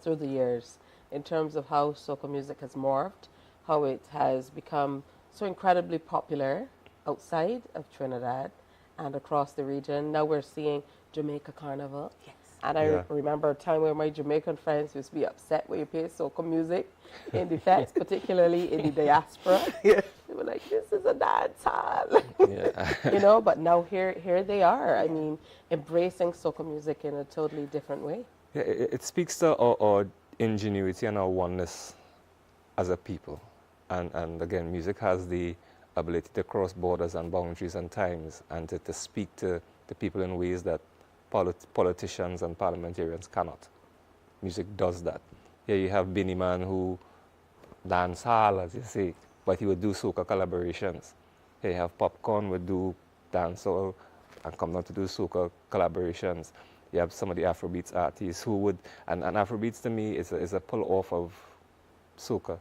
through the years in terms of how soca music has morphed, how it has become so incredibly popular outside of Trinidad and across the region? Now we're seeing Jamaica Carnival. Yes. And I remember a time where my Jamaican friends used to be upset when you play soca music in the feds, particularly in the diaspora. Yeah. They were like, this is a dance hall. Yeah. You know, but now here they are. I mean, embracing soca music in a totally different way. Yeah, it speaks to our ingenuity and our oneness as a people. And again, music has the ability to cross borders and boundaries and times and to speak to the people in ways that politicians and parliamentarians cannot. Music does that. Here you have Binny Man who dance hall, as you say, but he would do soca collaborations. Here you have Popcorn would do dancehall and come down to do soca collaborations. You have some of the Afrobeats artists who would, and Afrobeats to me is a pull-off of soca.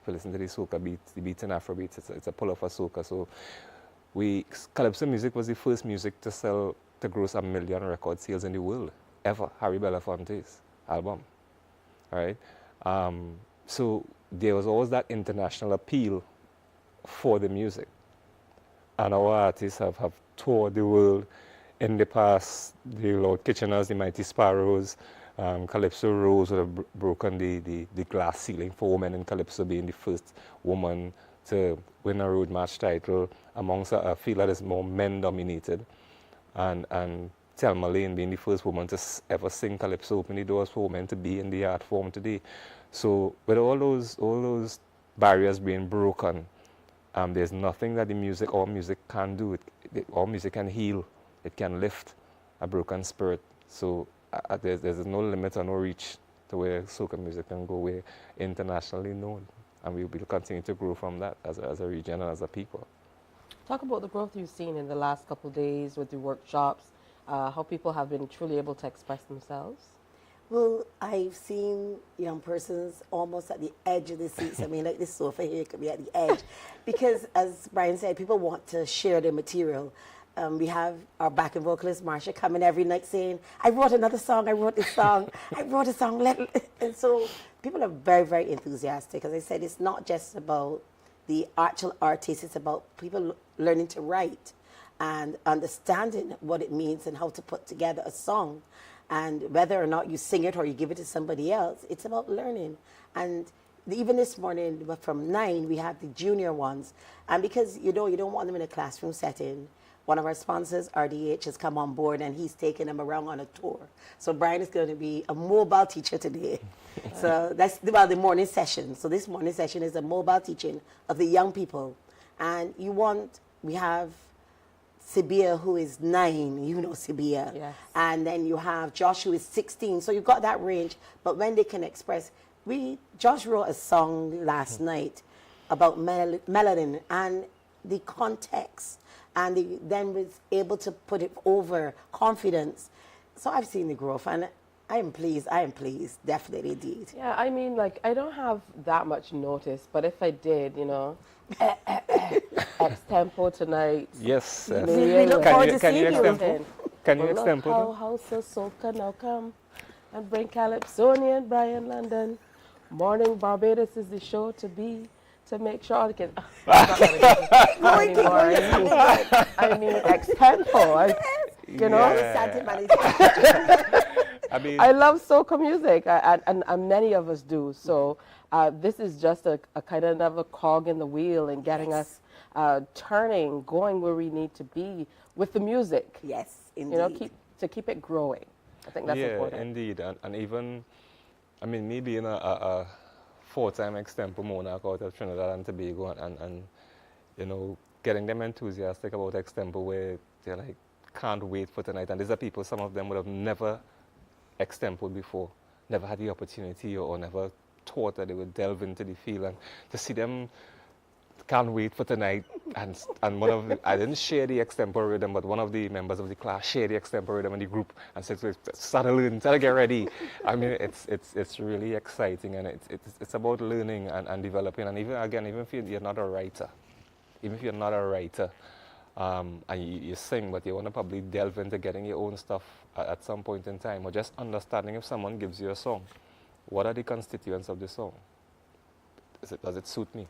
If you listen to the soca beats, the beats in Afrobeats, it's a pull-off of soca. So Calypso music was the first music to gross 1 million record sales in the world, ever. Harry Belafonte's album, right? So there was always that international appeal for the music. And our artists have toured the world in the past. The Lord Kitcheners, the Mighty Sparrows, Calypso Rose would have broken the glass ceiling for women in Calypso, being the first woman to win a road match title amongst a field that is more men-dominated. And Thelma Lane being the first woman to ever sing Calypso, open the doors for women to be in the art form today. So with all those barriers being broken, there's nothing that our music can do. Our music can heal. It can lift a broken spirit. So there's no limit or no reach to where soca music can go. We're internationally known, and we will continue to grow from that as a region and as a people. Talk about the growth you've seen in the last couple of days with the workshops, how people have been truly able to express themselves. Well, I've seen young persons almost at the edge of the seats. I mean, like this sofa here could be at the edge. Because, as Brian said, people want to share their material. We have our backing vocalist, Marsha, coming every night saying, I wrote another song, I wrote this song, I wrote a song. And so people are very, very enthusiastic. As I said, it's not just about the actual artist, it's about people learning to write and understanding what it means and how to put together a song. And whether or not you sing it or you give it to somebody else, it's about learning. And even this morning, from 9, we had the junior ones. And because, you don't want them in a classroom setting, one of our sponsors, RDH, has come on board and he's taking them around on a tour. So Brian is going to be a mobile teacher today. So that's about the morning session. So this morning session is a mobile teaching of the young people. And we have Sibia, who is 9, you know Sibia. Yes. And then you have Josh, who is 16. So you've got that range. But when they can express, Josh wrote a song last night about melanin and the context. And then was able to put it over confidence. So I've seen the growth, and I am pleased, definitely indeed. Yeah, I mean, like, I don't have that much notice, but if I did, Extempo tonight. Yes. We look forward to seeing you. Can you Extempo? How so soca now come? and bring Calypsonian, Brian London. Morning Barbados is the show to be, to make sure I can. I mean, Extempo. You know? I mean, I love soca music, and many of us do. So this is just a kind of another cog in the wheel and getting us turning, going where we need to be with the music. Yes, indeed. You know, keep it growing. I think that's important. Yeah, indeed. And even, I mean, me being a four-time Extempo monarch out of Trinidad and Tobago, and you know, getting them enthusiastic about Extempo where they're like, can't wait for tonight. And these are people, some of them would have never Extempoed before, never had the opportunity or never thought that they would delve into the field, and to see them can't wait for tonight. And one of the, I didn't share the Extempo rhythm, but one of the members of the class shared the Extempo rhythm in the group and said, start to learn, start to get ready. I mean, it's really exciting, and it's about learning and developing. And even if you're not a writer, and you sing, but you want to probably delve into getting your own stuff at some point in time, or just understanding if someone gives you a song, what are the constituents of the song? Does it suit me?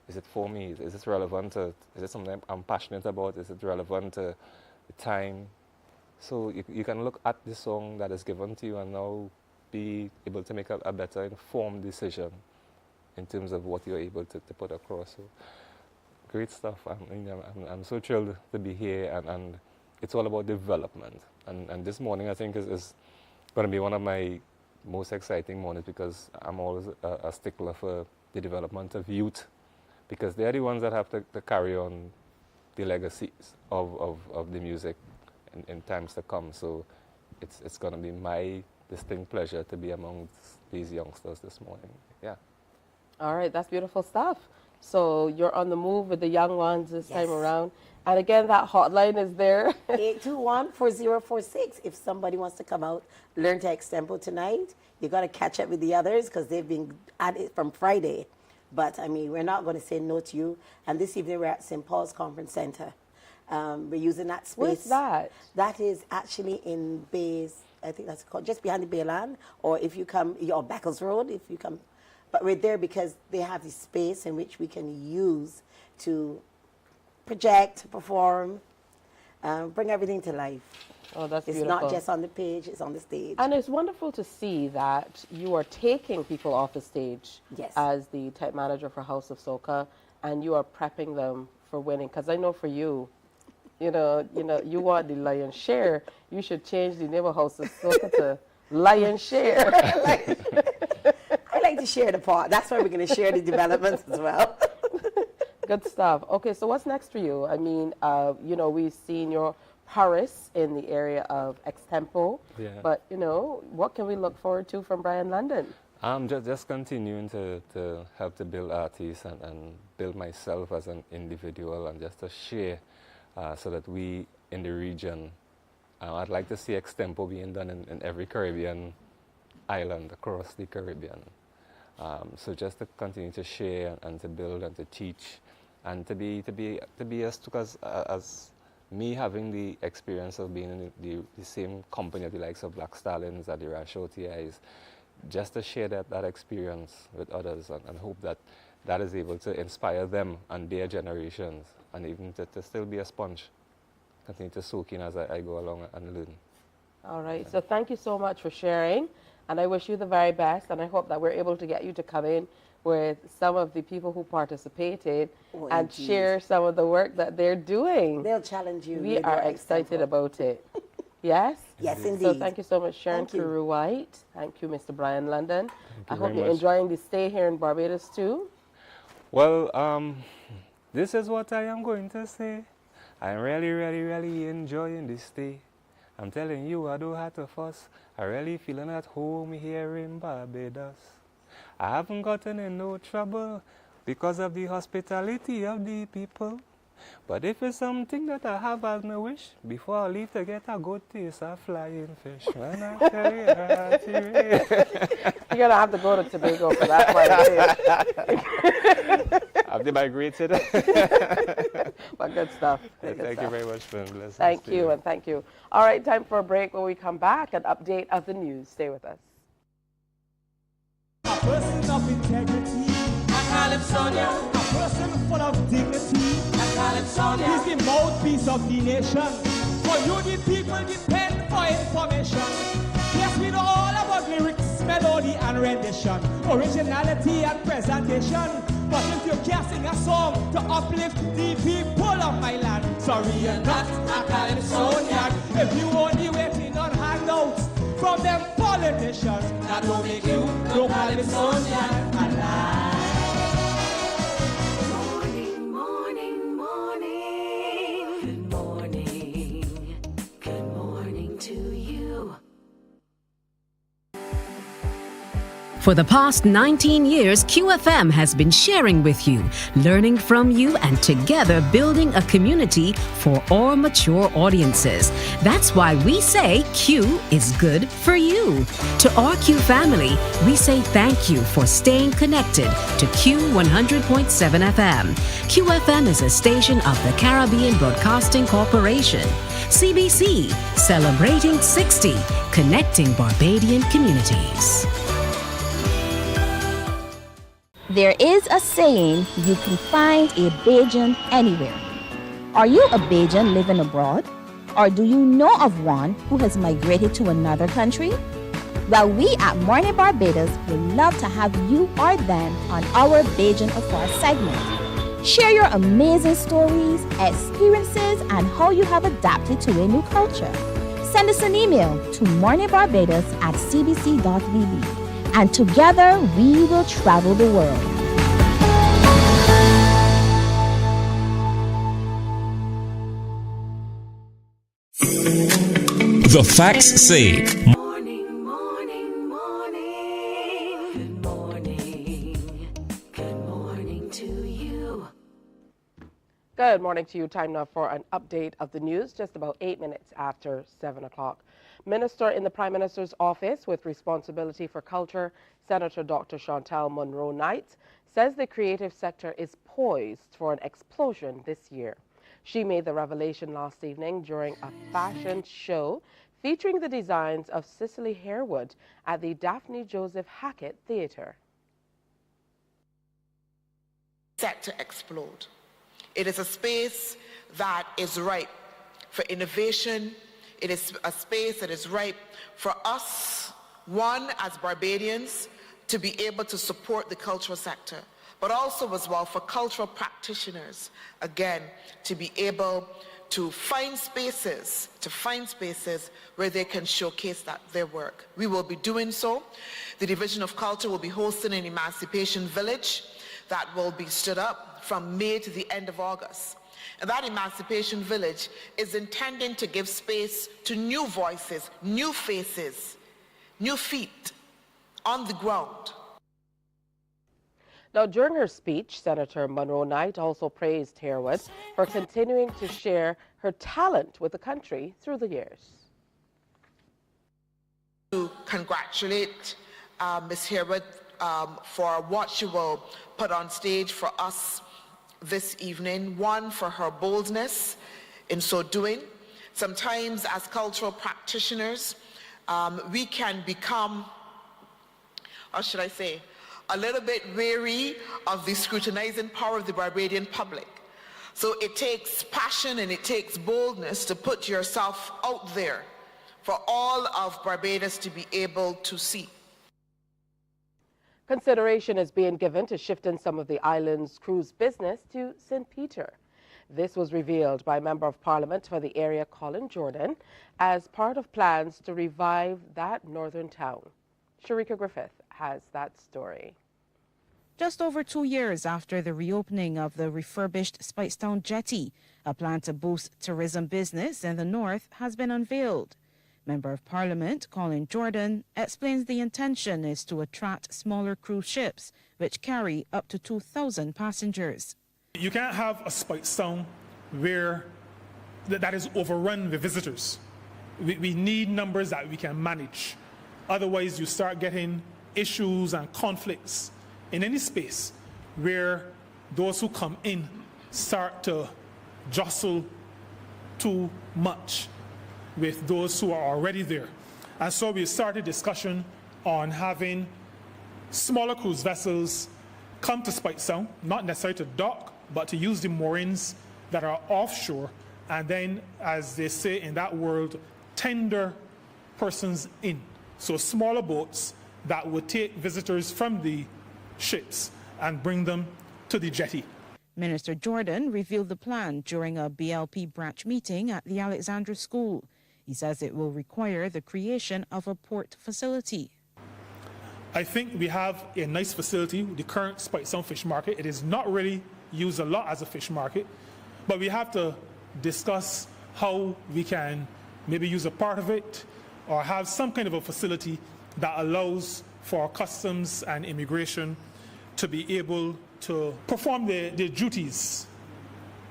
Is it for me? Is it relevant to, is it something I'm passionate about? Is it relevant to the time? So you can look at the song that is given to you and now be able to make a better informed decision in terms of what you're able to put across. So, great stuff. I'm so thrilled to be here, and it's all about development. And this morning, I think, is going to be one of my most exciting mornings, because I'm always a stickler for the development of youth, because they're the ones that have to carry on the legacies of the music in times to come. So it's going to be my distinct pleasure to be amongst these youngsters this morning. Yeah. All right, that's beautiful stuff. So you're on the move with the young ones this time around. And again, that hotline is there. 821-4046. If somebody wants to come out, learn to Extempo tonight, you got to catch up with the others because they've been at it from Friday. But, I mean, we're not going to say no to you. And this evening, we're at St. Paul's Conference Center. We're using that space. Where's that? That is actually in Bays, I think that's called, just behind the Bayland. Or if you come, or Beckles Road, if you come. But we're there because they have this space in which we can use to project, perform, bring everything to life. Oh, that's it's beautiful. Not just on the page, it's on the stage. And it's wonderful to see that you are taking people off the stage as the type manager for House of Soca, and you are prepping them for winning. Because I know for you, you want the lion's share. You should change the name of House of Soca to Lion's Share. I like to share the part. That's why we're going to share the developments as well. Good stuff. Okay, so what's next for you? I mean, we've seen your Paris in the area of Extempo, but, what can we look forward to from Brian London? Just continuing to help to build artists and build myself as an individual, and just to share so that we in the region, I'd like to see Extempo being done in every Caribbean island across the Caribbean. So just to continue to share and to build and to teach, and to be as me having the experience of being in the same company of the likes of Black Stallions at the Rash OTIs, just to share that experience with others, and hope that is able to inspire them and their generations, and even to still be a sponge, continue to soak in as I go along and learn. All right, so thank you so much for sharing, and I wish you the very best, and I hope that we're able to get you to come in with some of the people who participated and share some of the work that they're doing. They'll challenge you. We are excited about it. Yes? Yes, indeed. So thank you so much, Sharon Kuru White. Thank you, Mr. Brian London. I hope you're enjoying the stay here in Barbados too. Well, this is what I am going to say. I'm really, really, really enjoying this stay. I'm telling you, I don't have to fuss. I'm really feeling at home here in Barbados. I haven't gotten in no trouble because of the hospitality of the people. But if it's something that I have as my wish, before I leave to get a good taste of flying fish, when I tell you, you're going to have to go to Tobago for that part. Have they migrated? But good stuff. Thank you very much, Finn. Blessings Thank to you, and thank you. All right, time for a break. When we come back, an update of the news. Stay with us. A person of integrity, a Calypsonian. A person full of dignity, a Calypsonian. He's the mouthpiece of the nation. For you, the people, depend for information. Yes, we know all about lyrics, melody, and rendition, originality and presentation. But if you can't sing a song to uplift the people of my land, sorry, you're not a Calypsonian. If you only waiting on handouts from them politicians, that will make you no Calypsonian alive. Morning, morning, morning. Good morning. Good morning to you. For the past 19 years, QFM has been sharing with you, learning from you, and together building a community for all mature audiences. That's why we say Q is good for you. To our Q family, we say thank you for staying connected to Q 100.7 FM. QFM is a station of the Caribbean Broadcasting Corporation. CBC, celebrating 60, connecting Barbadian communities. There is a saying, you can find a Bajan anywhere. Are you a Bajan living abroad? Or do you know of one who has migrated to another country? Well, we at Mornin Barbados would love to have you or them on our Bajan Affair segment. Share your amazing stories, experiences, and how you have adapted to a new culture. Send us an email to morninbarbados@cbc.vb. And together we will travel the world. The facts say. Morning, morning, morning. Good morning. Good morning to you. Good morning to you. Time now for an update of the news, just about 8 minutes after 7 o'clock. Minister in the Prime Minister's office with responsibility for culture, Senator Dr. Chantal Munro-Knight, says the creative sector is poised for an explosion this year. She made the revelation last evening during a fashion show featuring the designs of Cicely Harewood at the Daphne Joseph Hackett Theatre. Set to explode. It is a space that is ripe for innovation. It is a space that is ripe for us, one, as Barbadians, to be able to support the cultural sector, but also as well for cultural practitioners, again, to be able to find spaces where they can showcase their work. We will be doing so. The Division of Culture will be hosting an Emancipation Village that will be stood up from May to the end of August. And that Emancipation Village is intending to give space to new voices, new faces, new feet on the ground. Now, during her speech, Senator Munro-Knight also praised Harewood for continuing to share her talent with the country through the years. To congratulate Ms. Harewood for what she will put on stage for us this evening. One, for her boldness in so doing. Sometimes as cultural practitioners, we can become, or should I say, a little bit wary of the scrutinizing power of the Barbadian public. So it takes passion and it takes boldness to put yourself out there for all of Barbados to be able to see. Consideration is being given to shifting some of the island's cruise business to St. Peter. This was revealed by Member of Parliament for the area, Colin Jordan, as part of plans to revive that northern town. Sharika Griffith has that story. Just over 2 years after the reopening of the refurbished Spicetown jetty, a plan to boost tourism business in the north has been unveiled. Member of Parliament Colin Jordan explains the intention is to attract smaller cruise ships, which carry up to 2,000 passengers. You can't have a Spicetown where that is overrun with visitors. We need numbers that we can manage. Otherwise, you start getting issues and conflicts in any space where those who come in start to jostle too much with those who are already there. And so we started discussion on having smaller cruise vessels come to Spicetown, not necessarily to dock, but to use the moorings that are offshore, and then, as they say in that world, tender persons in. So smaller boats that would take visitors from the ships and bring them to the jetty. Minister Jordan revealed the plan during a BLP branch meeting at the Alexandra School. He says it will require the creation of a port facility. I think we have a nice facility, the current Spicetown Fish Market. It is not really used a lot as a fish market, but we have to discuss how we can maybe use a part of it or have some kind of a facility that allows for customs and immigration to be able to perform their duties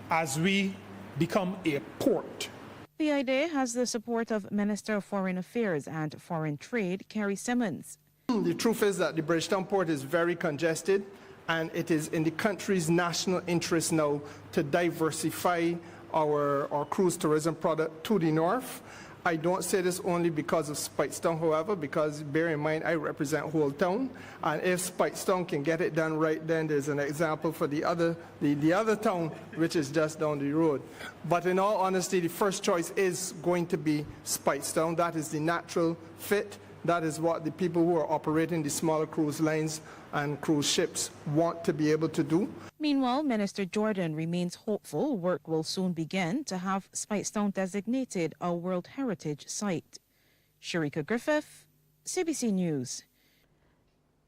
as we become a port. The idea has the support of Minister of Foreign Affairs and Foreign Trade, Kerry Simmons. The truth is that the Bridgetown port is very congested, and it is in the country's national interest now to diversify our cruise tourism product to the north. I don't say this only because of Spicetown, however, because bear in mind I represent whole town, and if Spicetown can get it done right, then there's an example for the other town, which is just down the road. But in all honesty, the first choice is going to be Spicetown. That is the natural fit. That is what the people who are operating the smaller cruise lines and cruise ships want to be able to do. Meanwhile, Minister Jordan remains hopeful work will soon begin to have Spicetown designated a World Heritage Site. Sharika Griffith, CBC News.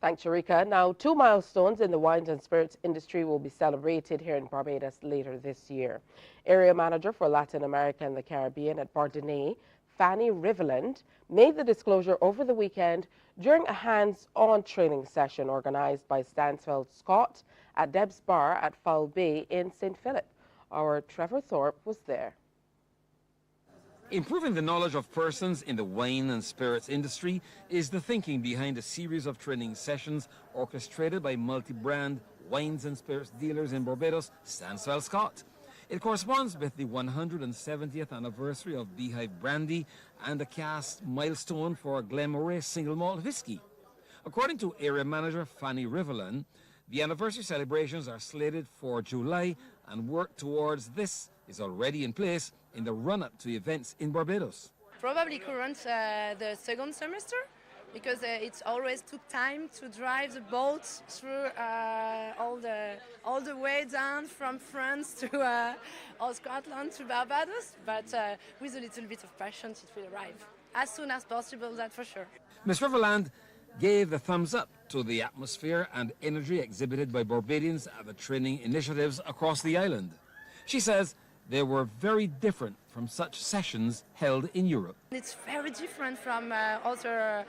Thanks, Sharika. Now, 2 milestones in the wines and spirits industry will be celebrated here in Barbados later this year. Area Manager for Latin America and the Caribbean at Bardenay, Fanny Riveland, made the disclosure over the weekend during a hands-on training session organized by Stansfeld Scott at Deb's Bar at Foul Bay in St. Philip. Our Trevor Thorpe was there. Improving the knowledge of persons in the wine and spirits industry is the thinking behind a series of training sessions orchestrated by multi-brand wines and spirits dealers in Barbados, Stansfeld Scott. It corresponds with the 170th anniversary of Beehive Brandy and a cast milestone for Glenmorangie single malt whiskey. According to Area Manager Fanny Riveland, the anniversary celebrations are slated for July, and work towards this is already in place in the run-up to events in Barbados. Probably current the second semester, because it always took time to drive the boat through all the way down from France to Scotland to Barbados. But with a little bit of patience, it will arrive as soon as possible. That's for sure. Ms. Riverland gave the thumbs up to the atmosphere and energy exhibited by Barbadians at the training initiatives across the island. She says they were very different from such sessions held in Europe. It's very different from other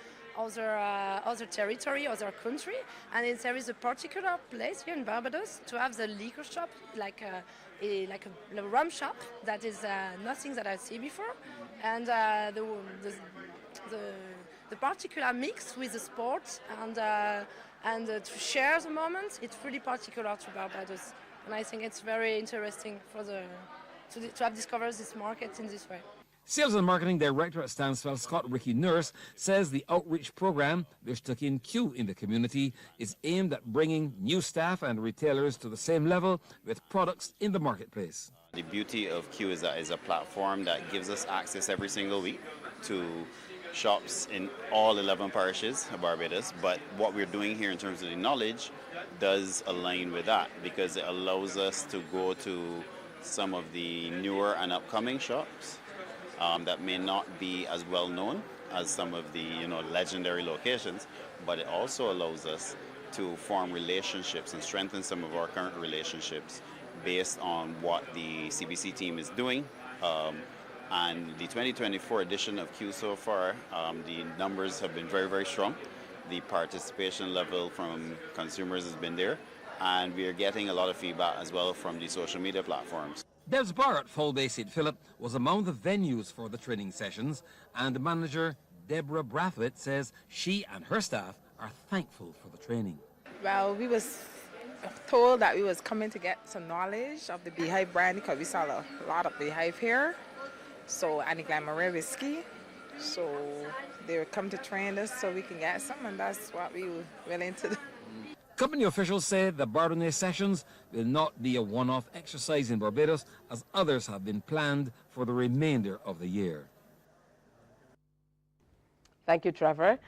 territory, other country, and there is a particular place here in Barbados to have the liquor shop, like a rum shop. That is nothing that I've seen before, and the particular mix with the sport and to share the moment, it's really particular to Barbados, and I think it's very interesting for to have discovered this market in this way. Sales and Marketing Director at Stansfeld Scott, Ricky Nurse, says the outreach program, which took in Q in the community, is aimed at bringing new staff and retailers to the same level with products in the marketplace. The beauty of Q is that it's a platform that gives us access every single week to shops in all 11 parishes of Barbados, but what we're doing here in terms of the knowledge does align with that, because it allows us to go to some of the newer and upcoming shops that may not be as well known as some of the legendary locations, but it also allows us to form relationships and strengthen some of our current relationships based on what the CBC team is doing. And the 2024 edition of Q so far, the numbers have been very, very strong. The participation level from consumers has been there, and we are getting a lot of feedback as well from the social media platforms. Deb's Bar at Foul Bay St. Philip was among the venues for the training sessions, and manager Deborah Brathwaite says she and her staff are thankful for the training. Well, we was told that we was coming to get some knowledge of the Beehive brand because we saw a lot of Beehive here. So, and the Glamour whiskey. So they would come to train us so we can get some, and that's what we were willing to do. Company officials say the Barbados sessions will not be a one-off exercise in Barbados, as others have been planned for the remainder of the year. Thank you, Trevor.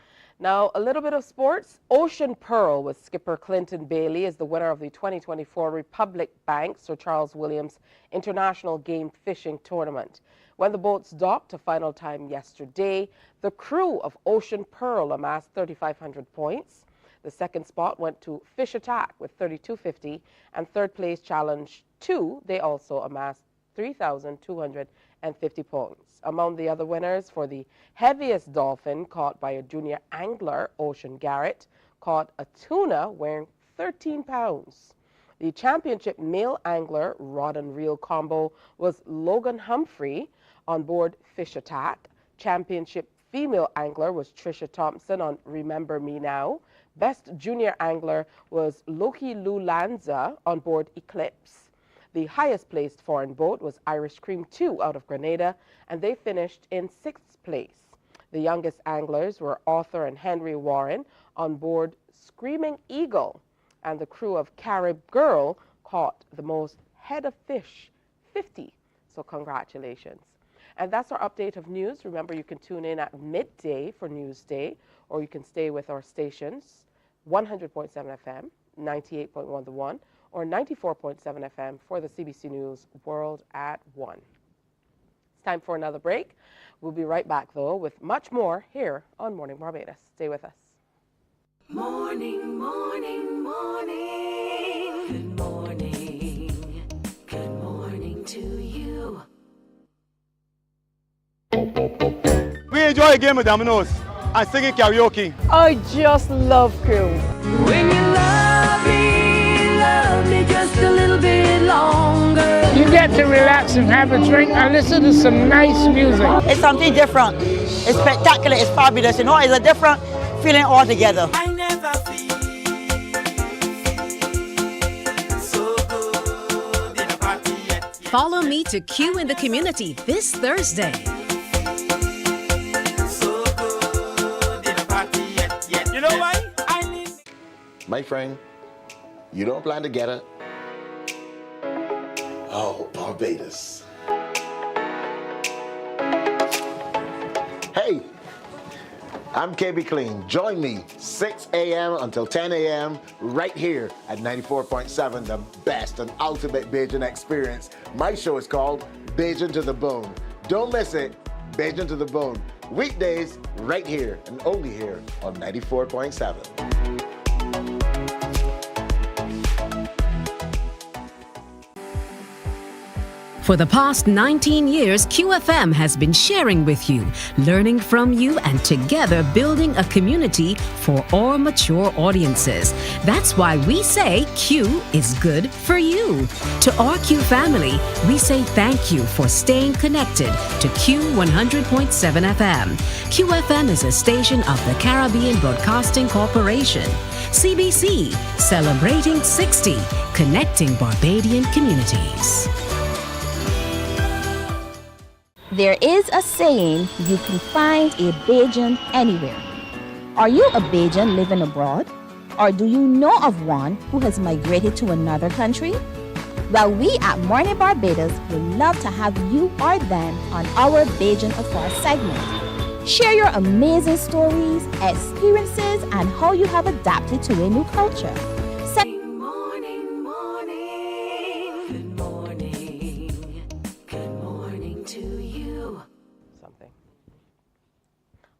Now, a little bit of sports. Ocean Pearl with skipper Clinton Bailey is the winner of the 2024 Republic Bank Sir Charles Williams International Game Fishing Tournament. When the boats docked a final time yesterday, the crew of Ocean Pearl amassed 3,500 points. The second spot went to Fish Attack with 3,250, and third place Challenge 2, they also amassed 3,250 points. Among the other winners, for the heaviest dolphin caught by a junior angler, Ocean Garrett caught a tuna weighing 13 pounds. The championship male angler rod and reel combo was Logan Humphrey on board Fish Attack. Championship female angler was Trisha Thompson on Remember Me Now. Best junior angler was Loki Lulanza on board Eclipse. The highest placed foreign boat was Irish Cream 2 out of Grenada, and they finished in 6th place. The youngest anglers were Arthur and Henry Warren on board Screaming Eagle, and the crew of Carib Girl caught the most head of fish, 50. So congratulations. And that's our update of news. Remember, you can tune in at midday for Newsday, or you can stay with our stations, 100.7 FM, 98.1 The One, or 94.7 FM for the CBC News World at 1. It's time for another break. We'll be right back, though, with much more here on Morning Barbados. Stay with us. Morning, morning, morning. Good morning. Good morning to you. We enjoy a game of dominoes and singing karaoke. I just love crew. When you love me just a little bit longer. You get to relax and have a drink and listen to some nice music. It's something different. It's spectacular. It's fabulous. You know, it's a different feeling altogether. I never feel so good in a party yet. Follow me to Q in the Community this Thursday. So good in a party yet. You know why? I need. My friend, you don't plan to get it? Oh, Barbados. Hey, I'm KB Clean. Join me 6 a.m. until 10 a.m. right here at 94.7, the best and ultimate Bajan experience. My show is called Bajan to the Bone. Don't miss it, Bajan to the Bone. Weekdays right here and only here on 94.7. For the past 19 years, QFM has been sharing with you, learning from you, and together building a community for all mature audiences. That's why we say Q is good for you. To our Q family, we say thank you for staying connected to Q 100.7 FM. QFM is a station of the Caribbean Broadcasting Corporation. CBC, celebrating 60, connecting Barbadian communities. There is a saying, you can find a Bajan anywhere. Are you a Bajan living abroad? Or do you know of one who has migrated to another country? Well, we at Mornin Barbados would love to have you or them on our Bajan Affair segment. Share your amazing stories, experiences, and how you have adapted to a new culture.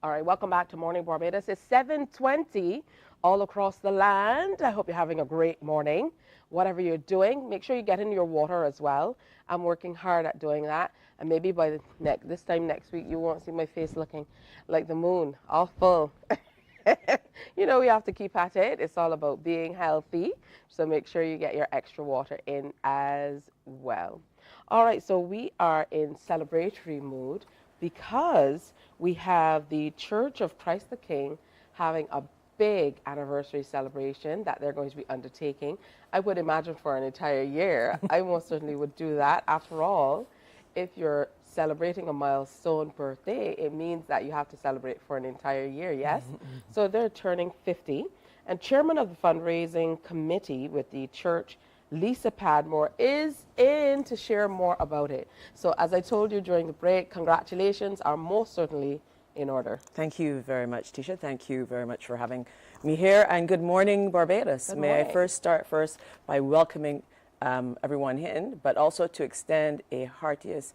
All right, welcome back to Morning Barbados. It's 7:20 all across the land. I hope you're having a great morning. Whatever you're doing, make sure you get in your water as well. I'm working hard at doing that. And maybe by this time next week, you won't see my face looking like the moon, all full. You know, we have to keep at it. It's all about being healthy. So make sure you get your extra water in as well. All right, so we are in celebratory mood because we have the Church of Christ the King having a big anniversary celebration that they're going to be undertaking. I would imagine for an entire year. I most certainly would do that. After all, if you're celebrating a milestone birthday, it means that you have to celebrate for an entire year, yes? So they're turning 50. And chairman of the fundraising committee with the church, Lisa Padmore, is in to share more about it. So as I told you during the break, congratulations are most certainly in order. Thank you very much, Tisha. Thank you very much for having me here. And good morning, Barbados. Good May morning. I first start by welcoming everyone in, but also to extend a heartiest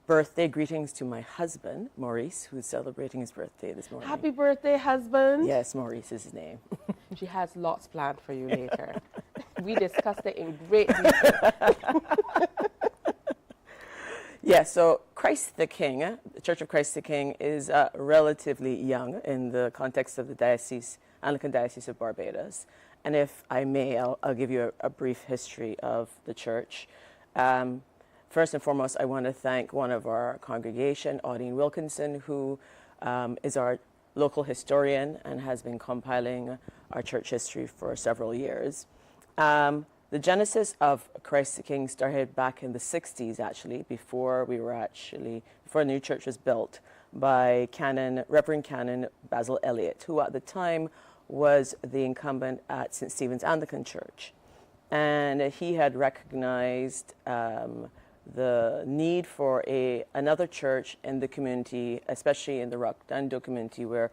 birthday greetings to my husband, Maurice, who's celebrating his birthday this morning. Happy birthday, husband. Yes, Maurice is his name. She has lots planned for you later. We discussed it in great detail. Yes, so Christ the King, the Church of Christ the King, is relatively young in the context of the diocese, Anglican Diocese of Barbados. And if I may, I'll give you a brief history of the church. First and foremost, I want to thank one of our congregation, Audine Wilkinson, who is our local historian and has been compiling our church history for several years. The genesis of Christ the King started back in the 60s, actually, before the new church was built by Reverend Canon Basil Elliott, who at the time was the incumbent at St. Stephen's Anglican Church. And he had recognized the need for another church in the community, especially in the Rock Dundee community, where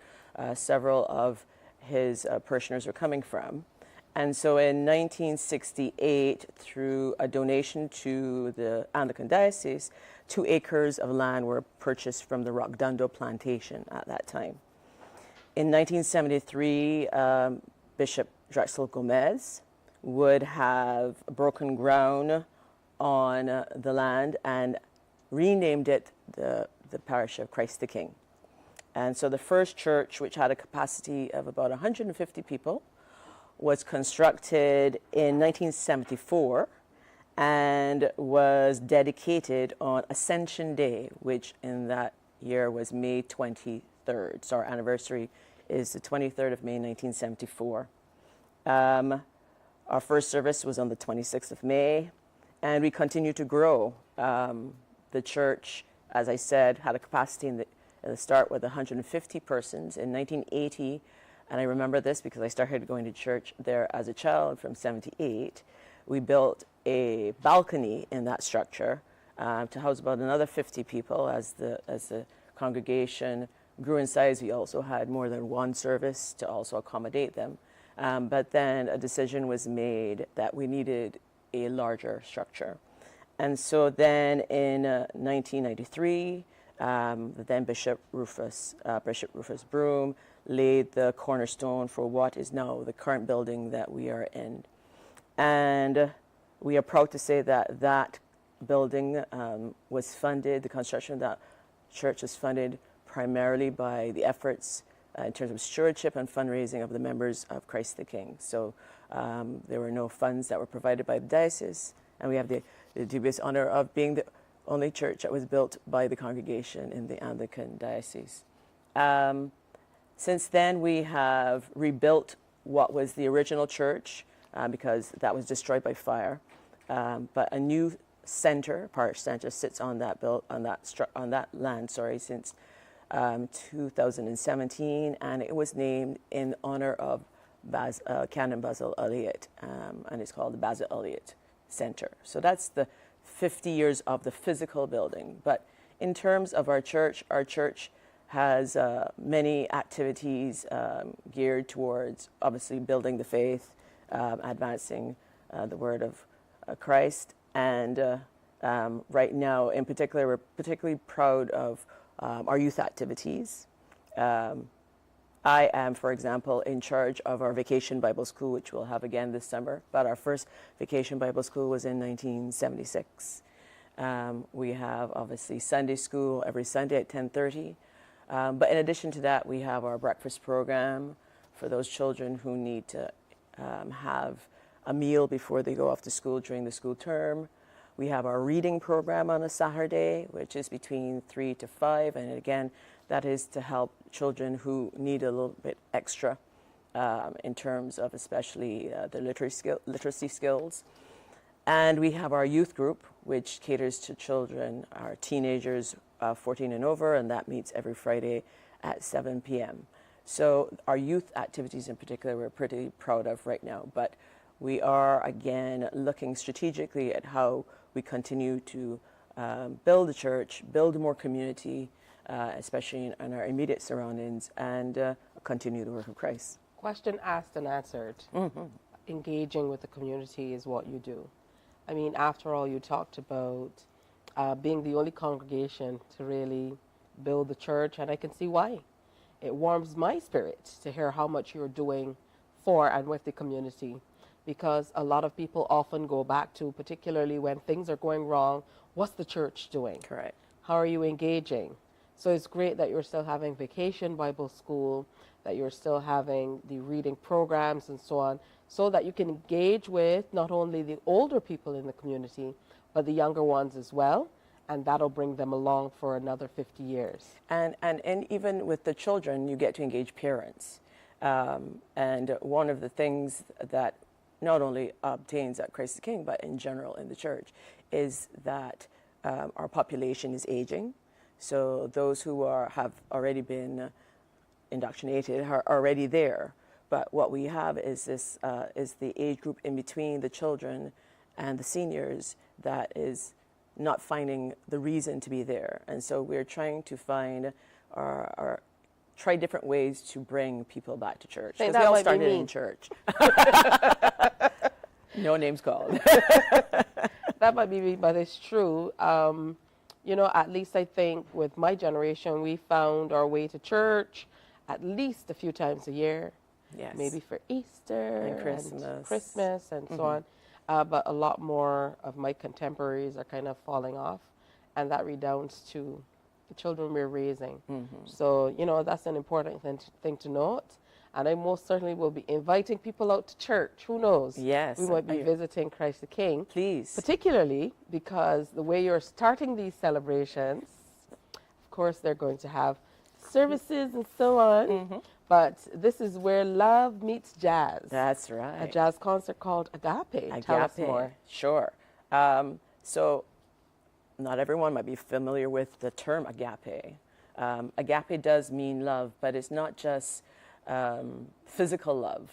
several of his parishioners are coming from. And so in 1968, through a donation to the Anglican Diocese, 2 acres of land were purchased from the Rock Dundee plantation at that time. In 1973, Bishop Drexel Gomez would have broken ground on the land and renamed it the parish of Christ the King. And so the first church, which had a capacity of about 150 people, was constructed in 1974 and was dedicated on Ascension Day, which in that year was May 23rd. So our anniversary is the 23rd of May, 1974. Our first service was on the 26th of May, and we continue to grow. The church, as I said, had a capacity in the start with 150 persons. In 1980, and I remember this because I started going to church there as a child from 78, we built a balcony in that structure to house about another 50 people. As the congregation grew in size, we also had more than one service to also accommodate them. But then a decision was made that we needed a larger structure. And so then in 1993, the then Bishop Rufus Broom laid the cornerstone for what is now the current building that we are in. And we are proud to say that that building was funded, the construction of that church was funded primarily by the efforts in terms of stewardship and fundraising of the members of Christ the King. So there were no funds that were provided by the diocese, and we have the dubious honor of being the only church that was built by the congregation in the Anglican Diocese. Since then, we have rebuilt what was the original church because that was destroyed by fire. But a new center, parish center, sits on that land since 2017, and it was named in honor of Canon Basil Elliott, and it's called the Basil Elliott Center. So that's the 50 years of the physical building. But in terms of our church has many activities geared towards obviously building the faith, advancing the word of Christ, and right now in particular we're particularly proud of our youth activities. I am, for example, in charge of our Vacation Bible School, which we'll have again this summer, but our first Vacation Bible School was in 1976. We have obviously Sunday school every Sunday at 10:30. But in addition to that, we have our breakfast program for those children who need to have a meal before they go off to school during the school term. We have our reading program on a Saturday, which is between 3 to 5. And again, that is to help children who need a little bit extra in terms of especially the literacy skills. And we have our youth group, which caters to children, our teenagers 14 and over, and that meets every Friday at 7 p.m. So our youth activities in particular, we're pretty proud of right now. But we are, again, looking strategically at how we continue to build the church, build more community, especially in our immediate surroundings, and continue the work of Christ. Question asked and answered. Engaging with the community is what you do. I mean, after all, you talked about being the only congregation to really build the church, and I can see why. It warms my spirit to hear how much you're doing for and with the community, because a lot of people often go back to, particularly when things are going wrong, what's the church doing? Correct. How are you engaging? So it's great that you're still having Vacation Bible School, that you're still having the reading programs and so on, so that you can engage with not only the older people in the community, but the younger ones as well, and that'll bring them along for another 50 years. And even with the children, you get to engage parents. And one of the things that not only obtains at Christ the King, but in general in the church, is that our population is aging. So those who have already been indoctrinated are already there. But what we have is this is the age group in between the children and the seniors that is not finding the reason to be there. And so we're trying to find try different ways to bring people back to church. Because we all started in church. No names called. That might be me, but it's true. You know, at least I think with my generation, we found our way to church at least a few times a year. Yes. Maybe for Easter and Christmas and so on. But a lot more of my contemporaries are kind of falling off, and that redounds to the children we're raising. So, you know, that's an important thing to note. And I most certainly will be inviting people out to church. Who knows? Yes. We might be visiting Christ the King. Please. Particularly because the way you're starting these celebrations, of course, they're going to have services and so on. But this is where love meets jazz. That's right. A jazz concert called Agape. Tell us more. Sure. So not everyone might be familiar with the term agape. Agape does mean love, but it's not just physical love.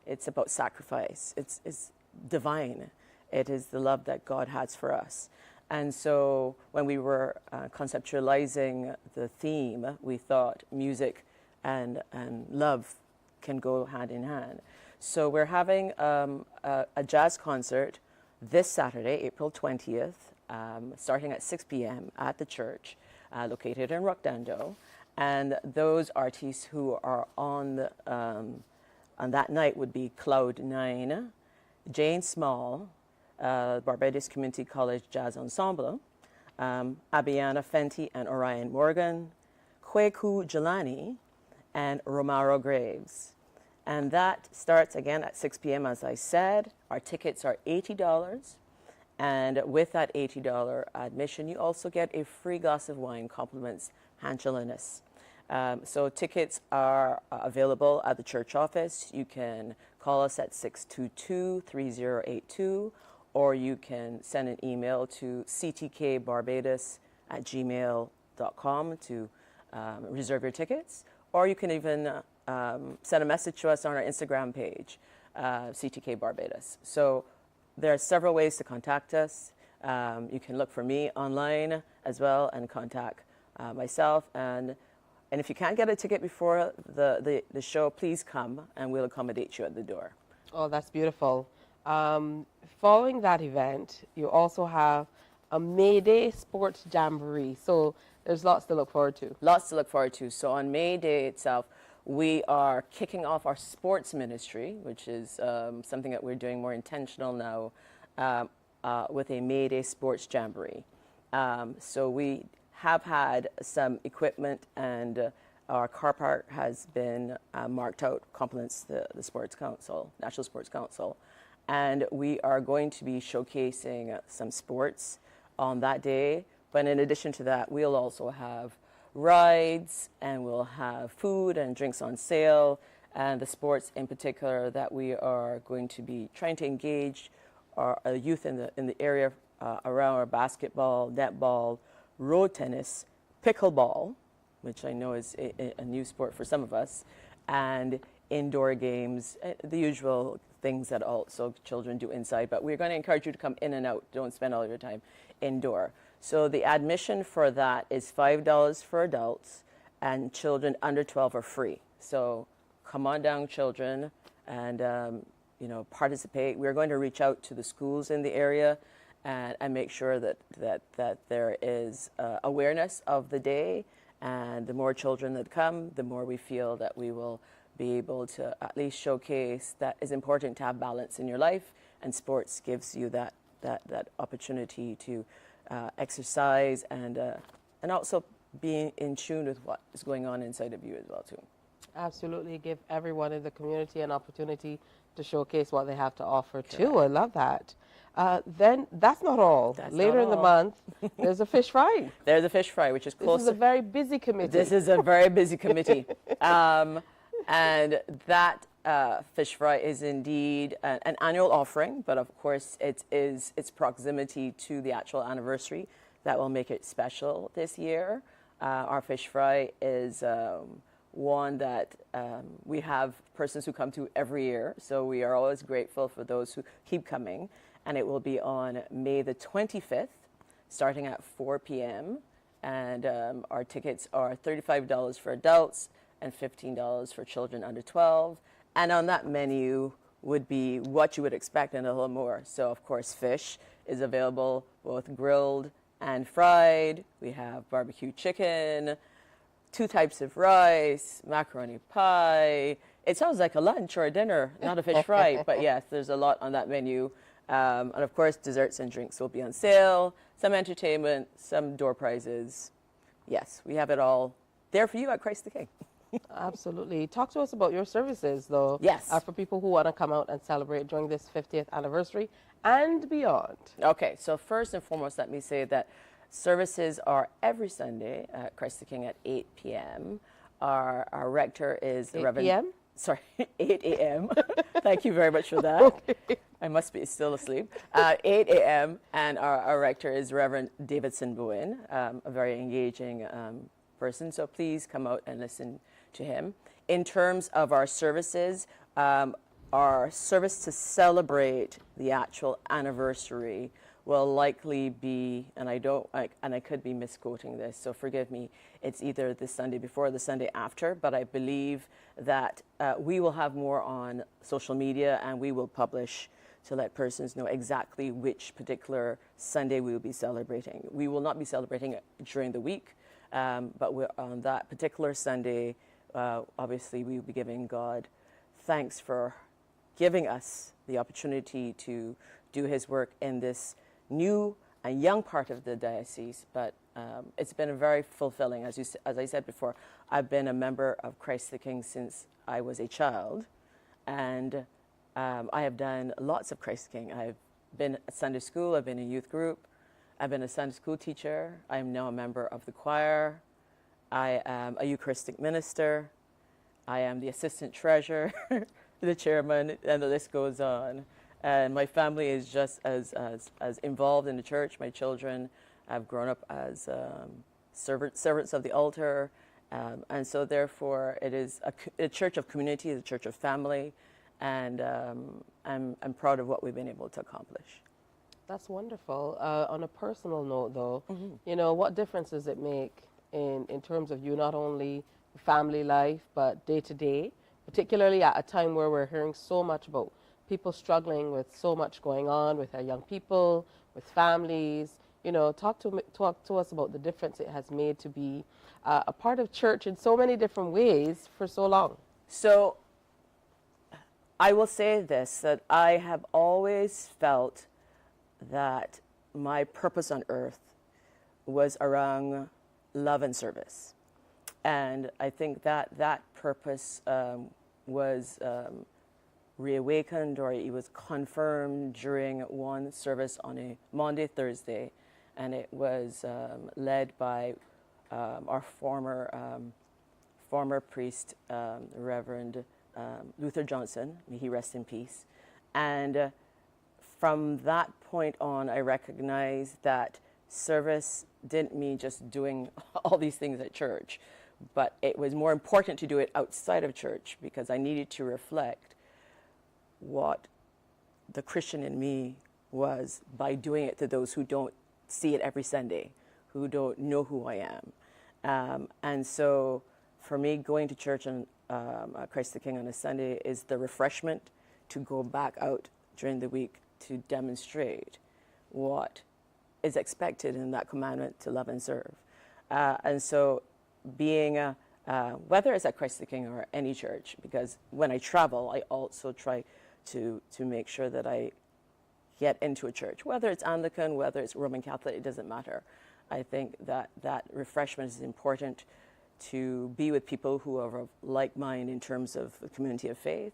It's about sacrifice. It's divine. It is the love that God has for us. And so when we were conceptualizing the theme, we thought music and love can go hand in hand. So we're having a jazz concert this Saturday, April 20th, starting at 6 p.m. at the church, located in Rockdando. And those artists who are on that night would be Cloud 9, Jane Small, Barbados Community College Jazz Ensemble, Abiana Fenty and Orion Morgan, Kweku Jelani, and Romaro Graves. And that starts again at 6 p.m. as I said. Our tickets are $80. And with that $80 admission, you also get a free glass of wine, compliments Hanchelinus. So tickets are available at the church office. You can call us at 622-3082, or you can send an email to ctkbarbados@gmail.com to reserve your tickets. Or you can even send a message to us on our Instagram page, CTK Barbados. So there are several ways to contact us. You can look for me online as well and contact myself. And if you can't get a ticket before the show, please come and we'll accommodate you at the door. Oh, that's beautiful. Following that event, you also have a May Day Sports Jamboree. So there's lots to look forward to. Lots to look forward to. So on May Day itself, we are kicking off our sports ministry, which is something that we're doing more intentional now with a May Day Sports Jamboree. So we have had some equipment, and our car park has been marked out, compliments the Sports Council, National Sports Council. And we are going to be showcasing some sports on that day. But in addition to that, we'll also have rides, and we'll have food and drinks on sale, and the sports in particular that we are going to be trying to engage our youth in the area around our basketball, netball, road tennis, pickleball, which I know is a new sport for some of us, and indoor games, the usual things that also children do inside. But we're going to encourage you to come in and out. Don't spend all your time indoor. So the admission for that is $5 for adults, and children under 12 are free. So come on down, children, and participate. We're going to reach out to the schools in the area and make sure that there is awareness of the day. And the more children that come, the more we feel that we will be able to at least showcase that it's important to have balance in your life, and sports gives you that opportunity to exercise and also being in tune with what is going on inside of you as well too. Absolutely, give everyone in the community an opportunity to showcase what they have to offer too. I love that. Then that's not all. Later in the month, there's a fish fry. There's a fish fry, which is close. This is a very busy committee. This is a very busy committee. And that fish fry is indeed an annual offering, but of course its proximity to the actual anniversary that will make it special this year. Our fish fry is one that we have persons who come to every year, so we are always grateful for those who keep coming. And it will be on May the 25th, starting at 4 p.m. And our tickets are $35 for adults and $15 for children under 12. And on that menu would be what you would expect and a little more. So, of course, fish is available both grilled and fried. We have barbecue chicken, 2 types of rice, macaroni pie. It sounds like a lunch or a dinner, not a fish fry, but yes, there's a lot on that menu. And of course, desserts and drinks will be on sale, some entertainment, some door prizes. Yes, we have it all there for you at Christ the King. Absolutely. Talk to us about your services, though. Yes. For people who want to come out and celebrate during this 50th anniversary and beyond. Okay, so first and foremost, let me say that services are every Sunday at Christ the King at 8 p.m. Our rector is the Reverend... 8 p.m.? Sorry, 8 a.m. Thank you very much for that. Okay. I must be still asleep. 8 a.m. and our rector is Reverend Davidson Bowen, a very engaging person. So please come out and listen to him. In terms of our services, our service to celebrate the actual anniversary will likely be, and I could be misquoting this, so forgive me, it's either the Sunday before or the Sunday after, but I believe that we will have more on social media, and we will publish to let persons know exactly which particular Sunday we will be celebrating. We will not be celebrating it during the week, but on that particular Sunday, obviously we will be giving God thanks for giving us the opportunity to do his work in this new and young part of the diocese, but it's been very fulfilling. As I said before, I've been a member of Christ the King since I was a child, and I have done lots of Christ the King. I've been at Sunday school, I've been in youth group, I've been a Sunday school teacher, I am now a member of the choir, I am a Eucharistic minister, I am the assistant treasurer, the chairman, and the list goes on. And my family is just as involved in the church. My children have grown up as servants of the altar. And so therefore it is a church of community, a church of family. And I'm proud of what we've been able to accomplish. That's wonderful. On a personal note, though, you know, what difference does it make in terms of you not only family life, but day to day, particularly at a time where we're hearing so much about people struggling with so much going on with our young people, with families. You know, talk to us about the difference it has made to be a part of church in so many different ways for so long. So I will say this, that I have always felt that my purpose on earth was around love and service. And I think that that purpose was reawakened, or it was confirmed during one service on a Maundy Thursday, and it was led by our former priest, Reverend Luther Johnson, may he rest in peace. And from that point on, I recognized that service didn't mean just doing all these things at church, but it was more important to do it outside of church because I needed to reflect what the Christian in me was by doing it to those who don't see it every Sunday, who don't know who I am. And so for me, going to church on Christ the King on a Sunday is the refreshment to go back out during the week to demonstrate what is expected in that commandment to love and serve. And so being, whether it's at Christ the King or any church, because when I travel, I also try to make sure that I get into a church, whether it's Anglican, whether it's Roman Catholic, it doesn't matter. I think that that refreshment is important to be with people who are of like mind in terms of the community of faith,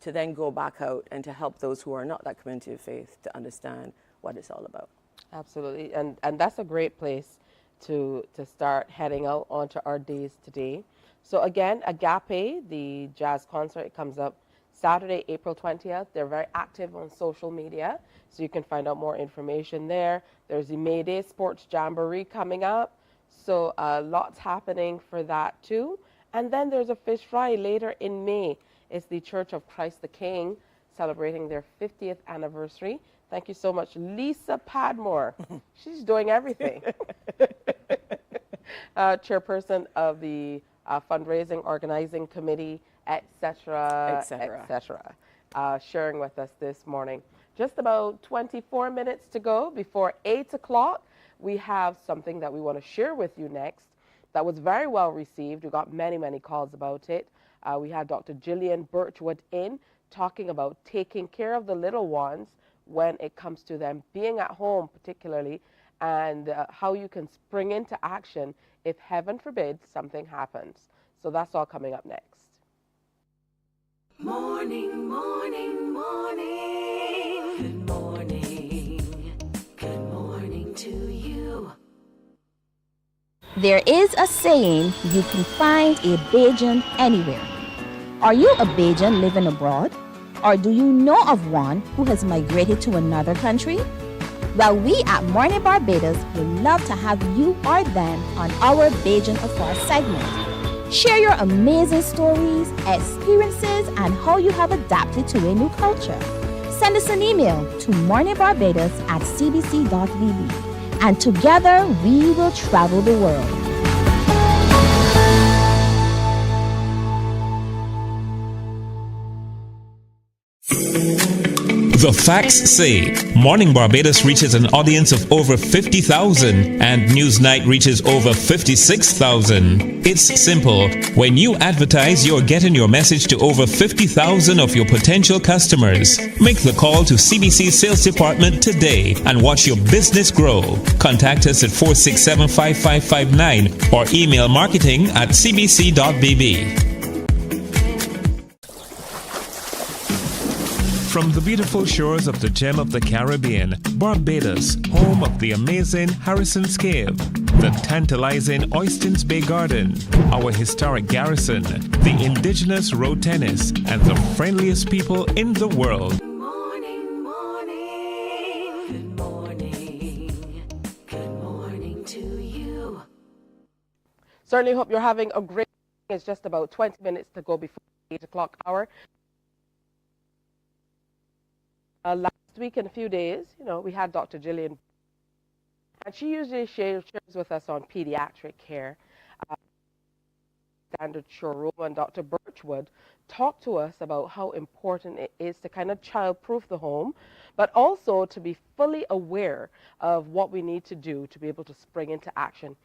to then go back out and to help those who are not that community of faith to understand what it's all about. Absolutely, and that's a great place to start heading out onto our days today. So again, Agape, the jazz concert, comes up Saturday, April 20th. They're very active on social media, so you can find out more information there. There's the May Day Sports Jamboree coming up, so lots happening for that too. And then there's a fish fry later in May. It's the Church of Christ the King celebrating their 50th anniversary. Thank you so much, Lisa Padmore. She's doing everything. Chairperson of the fundraising organizing committee, etc., sharing with us this morning. Just about 24 minutes to go before 8 o'clock. We have something that we want to share with you next that was very well received. We got many, many calls about it. We had Dr. Gillian Birchwood in talking about taking care of the little ones when it comes to them being at home particularly, and how you can spring into action if, heaven forbid, something happens. So that's all coming up next. Morning, morning, morning. Good morning. Good morning to you. There is a saying, you can find a Bajan anywhere. Are you a Bajan living abroad? Or do you know of one who has migrated to another country? Well, we at Mornin Barbados would love to have you or them on our Bajan Afar segment. Share your amazing stories, experiences, and how you have adapted to a new culture. Send us an email to morninbarbados@cbc.vb, and together we will travel the world. The facts say Morning Barbados reaches an audience of over 50,000 and Newsnight reaches over 56,000. It's simple. When you advertise, you're getting your message to over 50,000 of your potential customers. Make the call to CBC Sales Department today and watch your business grow. Contact us at 467-5559 or email marketing@cbc.bb. From the beautiful shores of the gem of the Caribbean, Barbados, home of the amazing Harrison's Cave, the tantalizing Oystins Bay Garden, our historic garrison, the indigenous road tennis, and the friendliest people in the world. Morning, morning. Good morning. Good morning to you. Certainly hope you're having a great day. It's just about 20 minutes to go before the 8 o'clock hour. Last week in a few days, we had Dr. Gillian, and she usually shares with us on pediatric care. Standard showroom, and Dr. Birchwood talked to us about how important it is to kind of child-proof the home, but also to be fully aware of what we need to do to be able to spring into action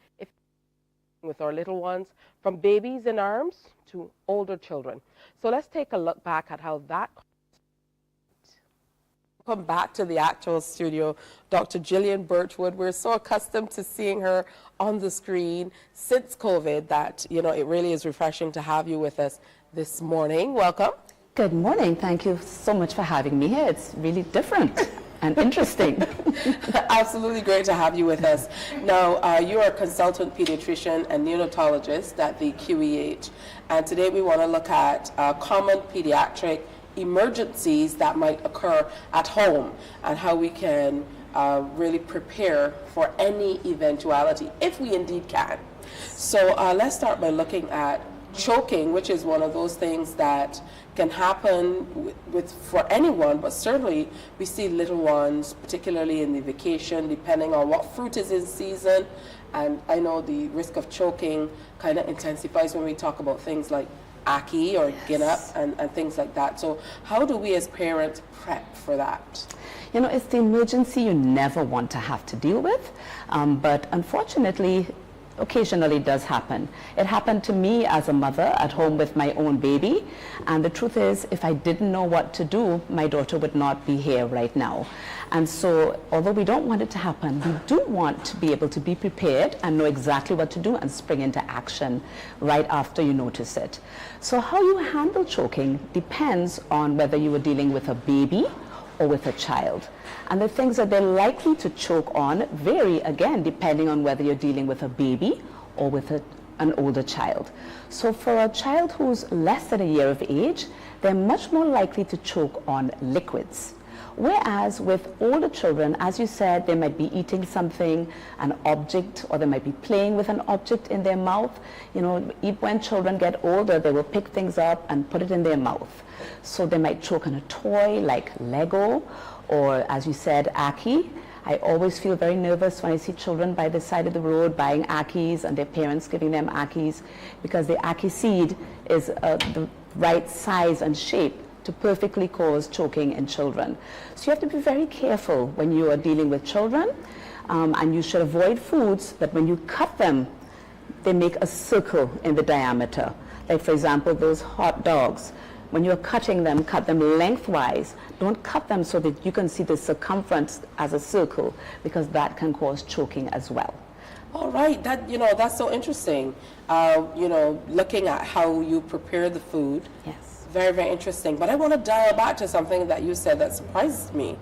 with our little ones, from babies in arms to older children. So let's take a look back at how that. Welcome back to the actual studio, Dr. Gillian Birchwood. We're so accustomed to seeing her on the screen since COVID that, it really is refreshing to have you with us this morning. Welcome. Good morning. Thank you so much for having me here. It's really different. and interesting. Absolutely great to have you with us. Now, you are a consultant pediatrician and neonatologist at the QEH, and today we want to look at common pediatric emergencies that might occur at home and how we can really prepare for any eventuality, if we indeed can. So let's start by looking at choking, which is one of those things that can happen for anyone, but certainly we see little ones, particularly in the vacation, depending on what fruit is in season. And I know the risk of choking kind of intensifies when we talk about things like Aki or Ginnup and things like that. So how do we as parents prep for that? You know, it's the emergency you never want to have to deal with, but unfortunately, occasionally does happen. It happened to me as a mother at home with my own baby, and the truth is, if I didn't know what to do, my daughter would not be here right now. And so, although we don't want it to happen, we do want to be able to be prepared and know exactly what to do and spring into action right after you notice it. So how you handle choking depends on whether you are dealing with a baby or with a child. And the things that they're likely to choke on vary, again, depending on whether you're dealing with a baby or with an older child. So for a child who's less than a year of age, they're much more likely to choke on liquids. Whereas with older children, as you said, they might be eating something, an object, or they might be playing with an object in their mouth. You know, when children get older, they will pick things up and put it in their mouth. So they might choke on a toy like Lego, or as you said, Aki. I always feel very nervous when I see children by the side of the road buying Akis and their parents giving them Akis, because the Aki seed is the right size and shape to perfectly cause choking in children. So you have to be very careful when you are dealing with children, and you should avoid foods that when you cut them, they make a circle in the diameter. Like for example, those hot dogs. When you're cutting them, cut them lengthwise. Don't cut them so that you can see the circumference as a circle, because that can cause choking as well. All right, that's so interesting. Looking at how you prepare the food. Yes. Very, very interesting. But I want to dial back to something that you said that surprised me.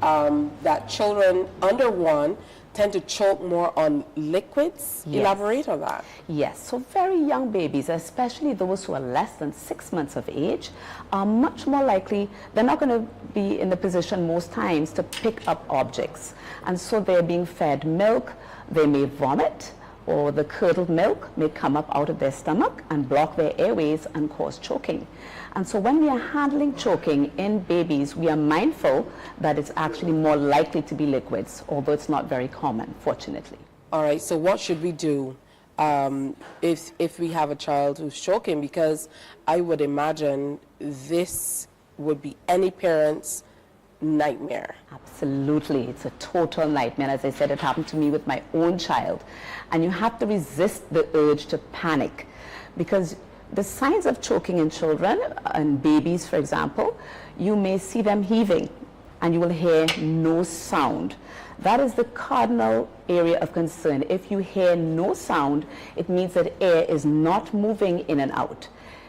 That children under 1 tend to choke more on liquids. Yes. Elaborate on that. Yes, so very young babies, especially those who are less than 6 months of age, are much more likely, they're not going to be in the position most times to pick up objects. And so they're being fed milk, they may vomit, or the curdled milk may come up out of their stomach and block their airways and cause choking. And so when we are handling choking in babies, we are mindful that it's actually more likely to be liquids, although it's not very common, fortunately. All right, so what should we do if we have a child who's choking? Because I would imagine this would be any parent's nightmare. Absolutely, it's a total nightmare. As I said, it happened to me with my own child. And you have to resist the urge to panic, because the signs of choking in children and babies, for example, you may see them heaving and you will hear no sound. That is the cardinal area of concern. If you hear no sound, it means that air is not moving in and out.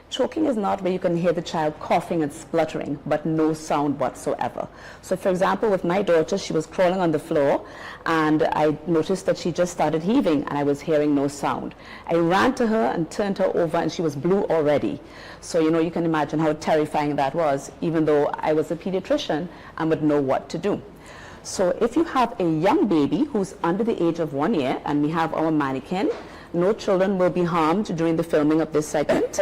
Choking is not where you can hear the child coughing and spluttering, but no sound whatsoever. So for example, with my daughter, she was crawling on the floor and I noticed that she just started heaving and I was hearing no sound. I ran to her and turned her over and she was blue already. So you can imagine how terrifying that was, even though I was a pediatrician and would know what to do. So if you have a young baby who's under the age of 1 year, and we have our mannequin, no children will be harmed during the filming of this segment.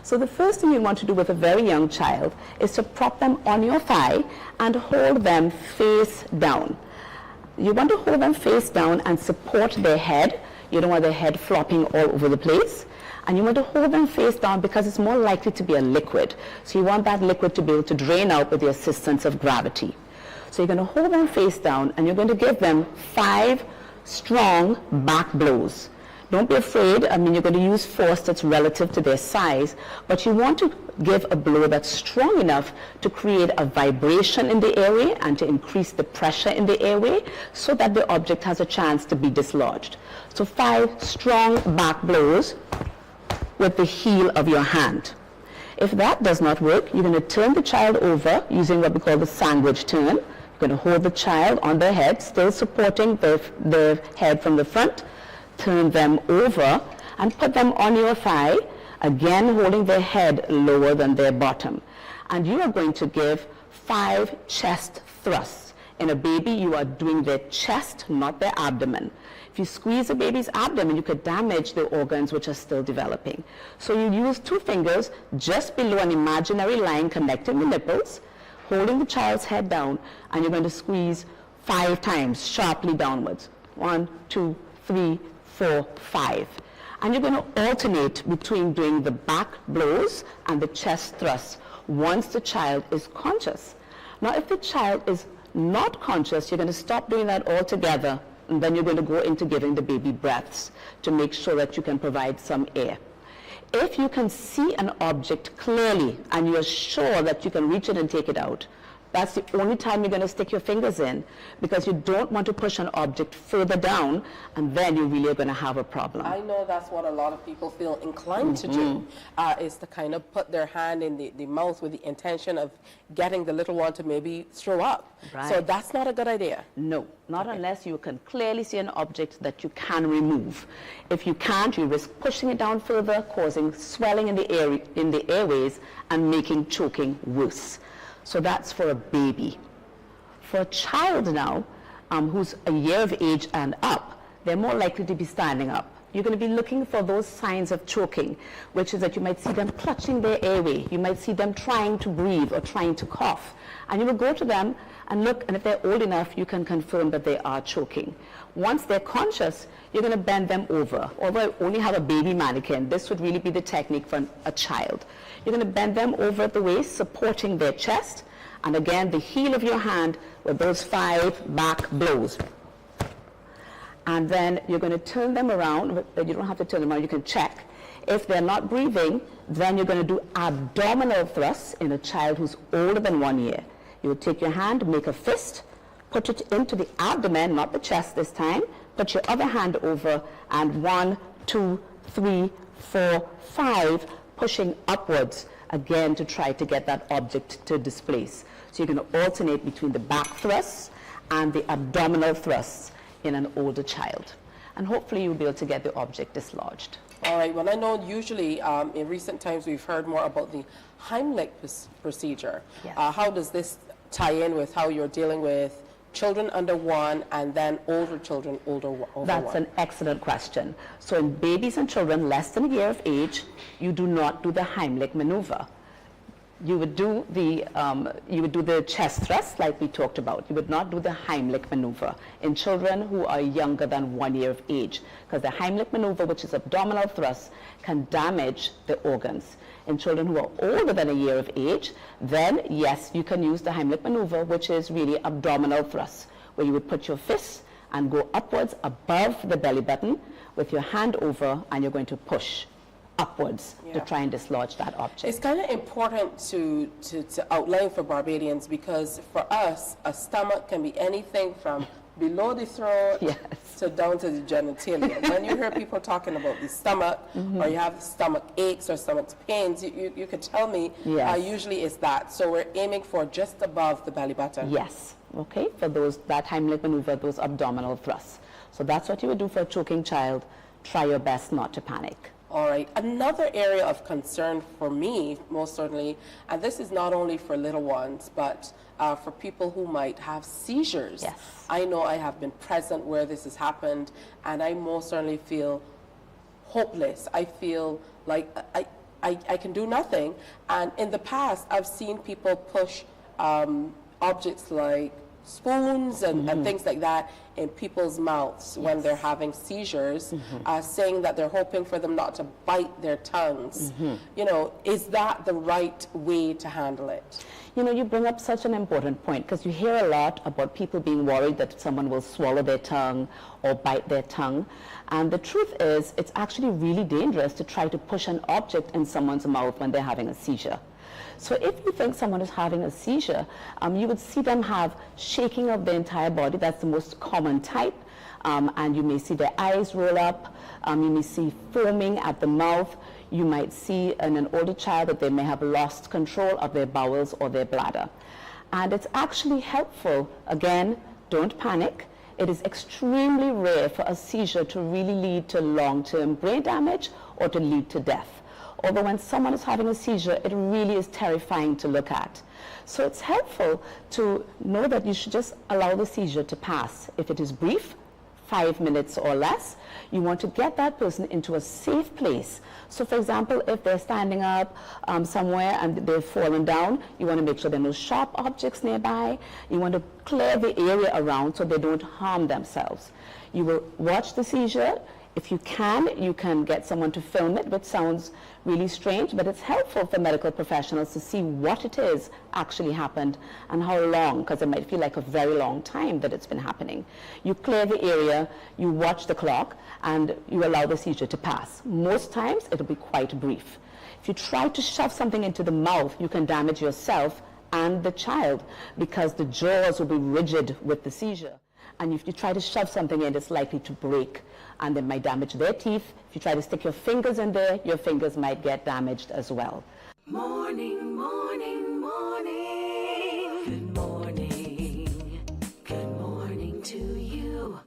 So the first thing you want to do with a very young child is to prop them on your thigh and hold them face down. You want to hold them face down and support their head. You don't want their head flopping all over the place. And you want to hold them face down because it's more likely to be a liquid. So you want that liquid to be able to drain out with the assistance of gravity. So you're going to hold them face down and you're going to give them 5 strong back blows. Don't be afraid. I mean, you're going to use force that's relative to their size, but you want to give a blow that's strong enough to create a vibration in the airway and to increase the pressure in the airway so that the object has a chance to be dislodged. So 5 strong back blows with the heel of your hand. If that does not work, you're going to turn the child over using what we call the sandwich turn. You're going to hold the child on their head, still supporting their head from the front, turn them over, and put them on your thigh, again holding their head lower than their bottom. And you are going to give 5 chest thrusts. In a baby, you are doing their chest, not their abdomen. If you squeeze a baby's abdomen, you could damage the organs which are still developing. So you use 2 fingers just below an imaginary line connecting the nipples, holding the child's head down, and you're going to squeeze 5 times sharply downwards. 1, 2, 3, 4, 5. And you're going to alternate between doing the back blows and the chest thrusts once the child is conscious. Now, if the child is not conscious, you're going to stop doing that altogether, and then you're going to go into giving the baby breaths to make sure that you can provide some air. If you can see an object clearly and you're sure that you can reach it and take it out, that's the only time you're going to stick your fingers in, because you don't want to push an object further down, and then you really are going to have a problem. I know that's what a lot of people feel inclined to do, is to kind of put their hand in the mouth with the intention of getting the little one to maybe throw up. Right. So that's not a good idea. No, not unless you can clearly see an object that you can remove. If you can't, you risk pushing it down further, causing swelling in the airways and making choking worse. So that's for a baby. For a child now, who's a year of age and up, they're more likely to be standing up. You're going to be looking for those signs of choking, which is that you might see them clutching their airway. You might see them trying to breathe or trying to cough. And you will go to them and look, and if they're old enough, you can confirm that they are choking. Once they're conscious, you're going to bend them over. Although I only have a baby mannequin, this would really be the technique for a child. You're going to bend them over at the waist, supporting their chest, and again, the heel of your hand with those 5 back blows. And then you're going to turn them around, but you don't have to turn them around, you can check. If they're not breathing, then you're going to do abdominal thrusts in a child who's older than 1 year. You would take your hand, make a fist, put it into the abdomen, not the chest this time, put your other hand over, and 1, 2, 3, 4, 5, pushing upwards, again to try to get that object to displace. So you're going to alternate between the back thrusts and the abdominal thrusts in an older child. And hopefully you'll be able to get the object dislodged. All right, well, I know usually in recent times we've heard more about the Heimlich procedure. Yes. How does this tie in with how you're dealing with children under 1 and then older children over 1? That's an excellent question. So in babies and children less than a year of age, you do not do the Heimlich maneuver. You would do the chest thrust like we talked about. You would not do the Heimlich maneuver in children who are younger than 1 year of age, because the Heimlich maneuver, which is abdominal thrust, can damage the organs. In children who are older than a year of age, then yes, you can use the Heimlich maneuver, which is really abdominal thrust, where you would put your fists and go upwards above the belly button with your hand over, and you're going to push upwards to try and dislodge that object. It's kind of important to outline for Barbadians, because for us, a stomach can be anything from below the throat to down to the genitalia. When you hear people talking about the stomach, or you have stomach aches or stomach pains, you could tell me usually it's that. So we're aiming for just above the belly button. Yes, okay, for that Heimlich maneuver, those abdominal thrusts. So that's what you would do for a choking child. Try your best not to panic. All right, another area of concern for me, most certainly, and this is not only for little ones, but for people who might have seizures. Yes. I know I have been present where this has happened, and I most certainly feel hopeless. I feel like I can do nothing. And in the past, I've seen people push objects like spoons and things like that in people's mouths when they're having seizures, saying that they're hoping for them not to bite their tongues. You know, is that the right way to handle it? You know, you bring up such an important point, because you hear a lot about people being worried that someone will swallow their tongue or bite their tongue. And the truth is, it's actually really dangerous to try to push an object in someone's mouth when they're having a seizure. So if you think someone is having a seizure, you would see them have shaking of the entire body. That's the most common type. And you may see their eyes roll up. You may see foaming at the mouth. you might see in an older child that they may have lost control of their bowels or their bladder. And it's actually helpful. Again, don't panic. It is extremely rare for a seizure to really lead to long-term brain damage or to lead to death. Although when someone is having a seizure, it really is terrifying to look at. So it's helpful to know that you should just allow the seizure to pass. If it is brief, 5 minutes or less, you want to get that person into a safe place. So for example, if they're standing up somewhere and they've fallen down, you want to make sure there are no sharp objects nearby. You want to clear the area around so they don't harm themselves. You will watch the seizure. If you can get someone to film it, which sounds really strange, but it's helpful for medical professionals to see what it is actually happened and how long, because it might feel like a very long time that it's been happening. You clear the area, you watch the clock, and you allow the seizure to pass. Most times, it'll be quite brief. If you try to shove something into the mouth, you can damage yourself and the child because the jaws will be rigid with the seizure. And if you try to shove something in, it's likely to break, and it might damage their teeth. If you try to stick your fingers in there, your fingers might get damaged as well. Morning, morning, morning. Good morning. Good morning to you.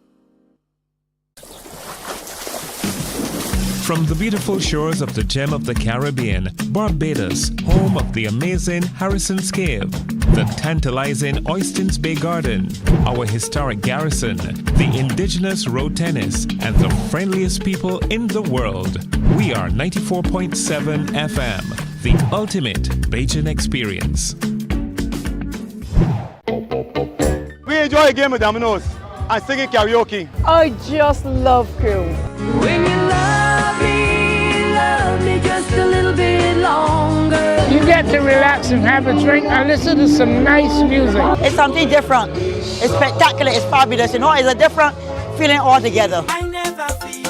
From the beautiful shores of the gem of the Caribbean, Barbados, home of the amazing Harrison's Cave, the tantalizing Oystins Bay Garden, our historic garrison, the indigenous road tennis, and the friendliest people in the world. We are 94.7 FM, the ultimate Bajan experience. We enjoy a game of dominoes and singing karaoke. I just love crew. When you love me just a little bit longer. You get to relax and have a drink and listen to some nice music. It's something different. It's spectacular. It's fabulous. You know, it's a different feeling altogether. I never feel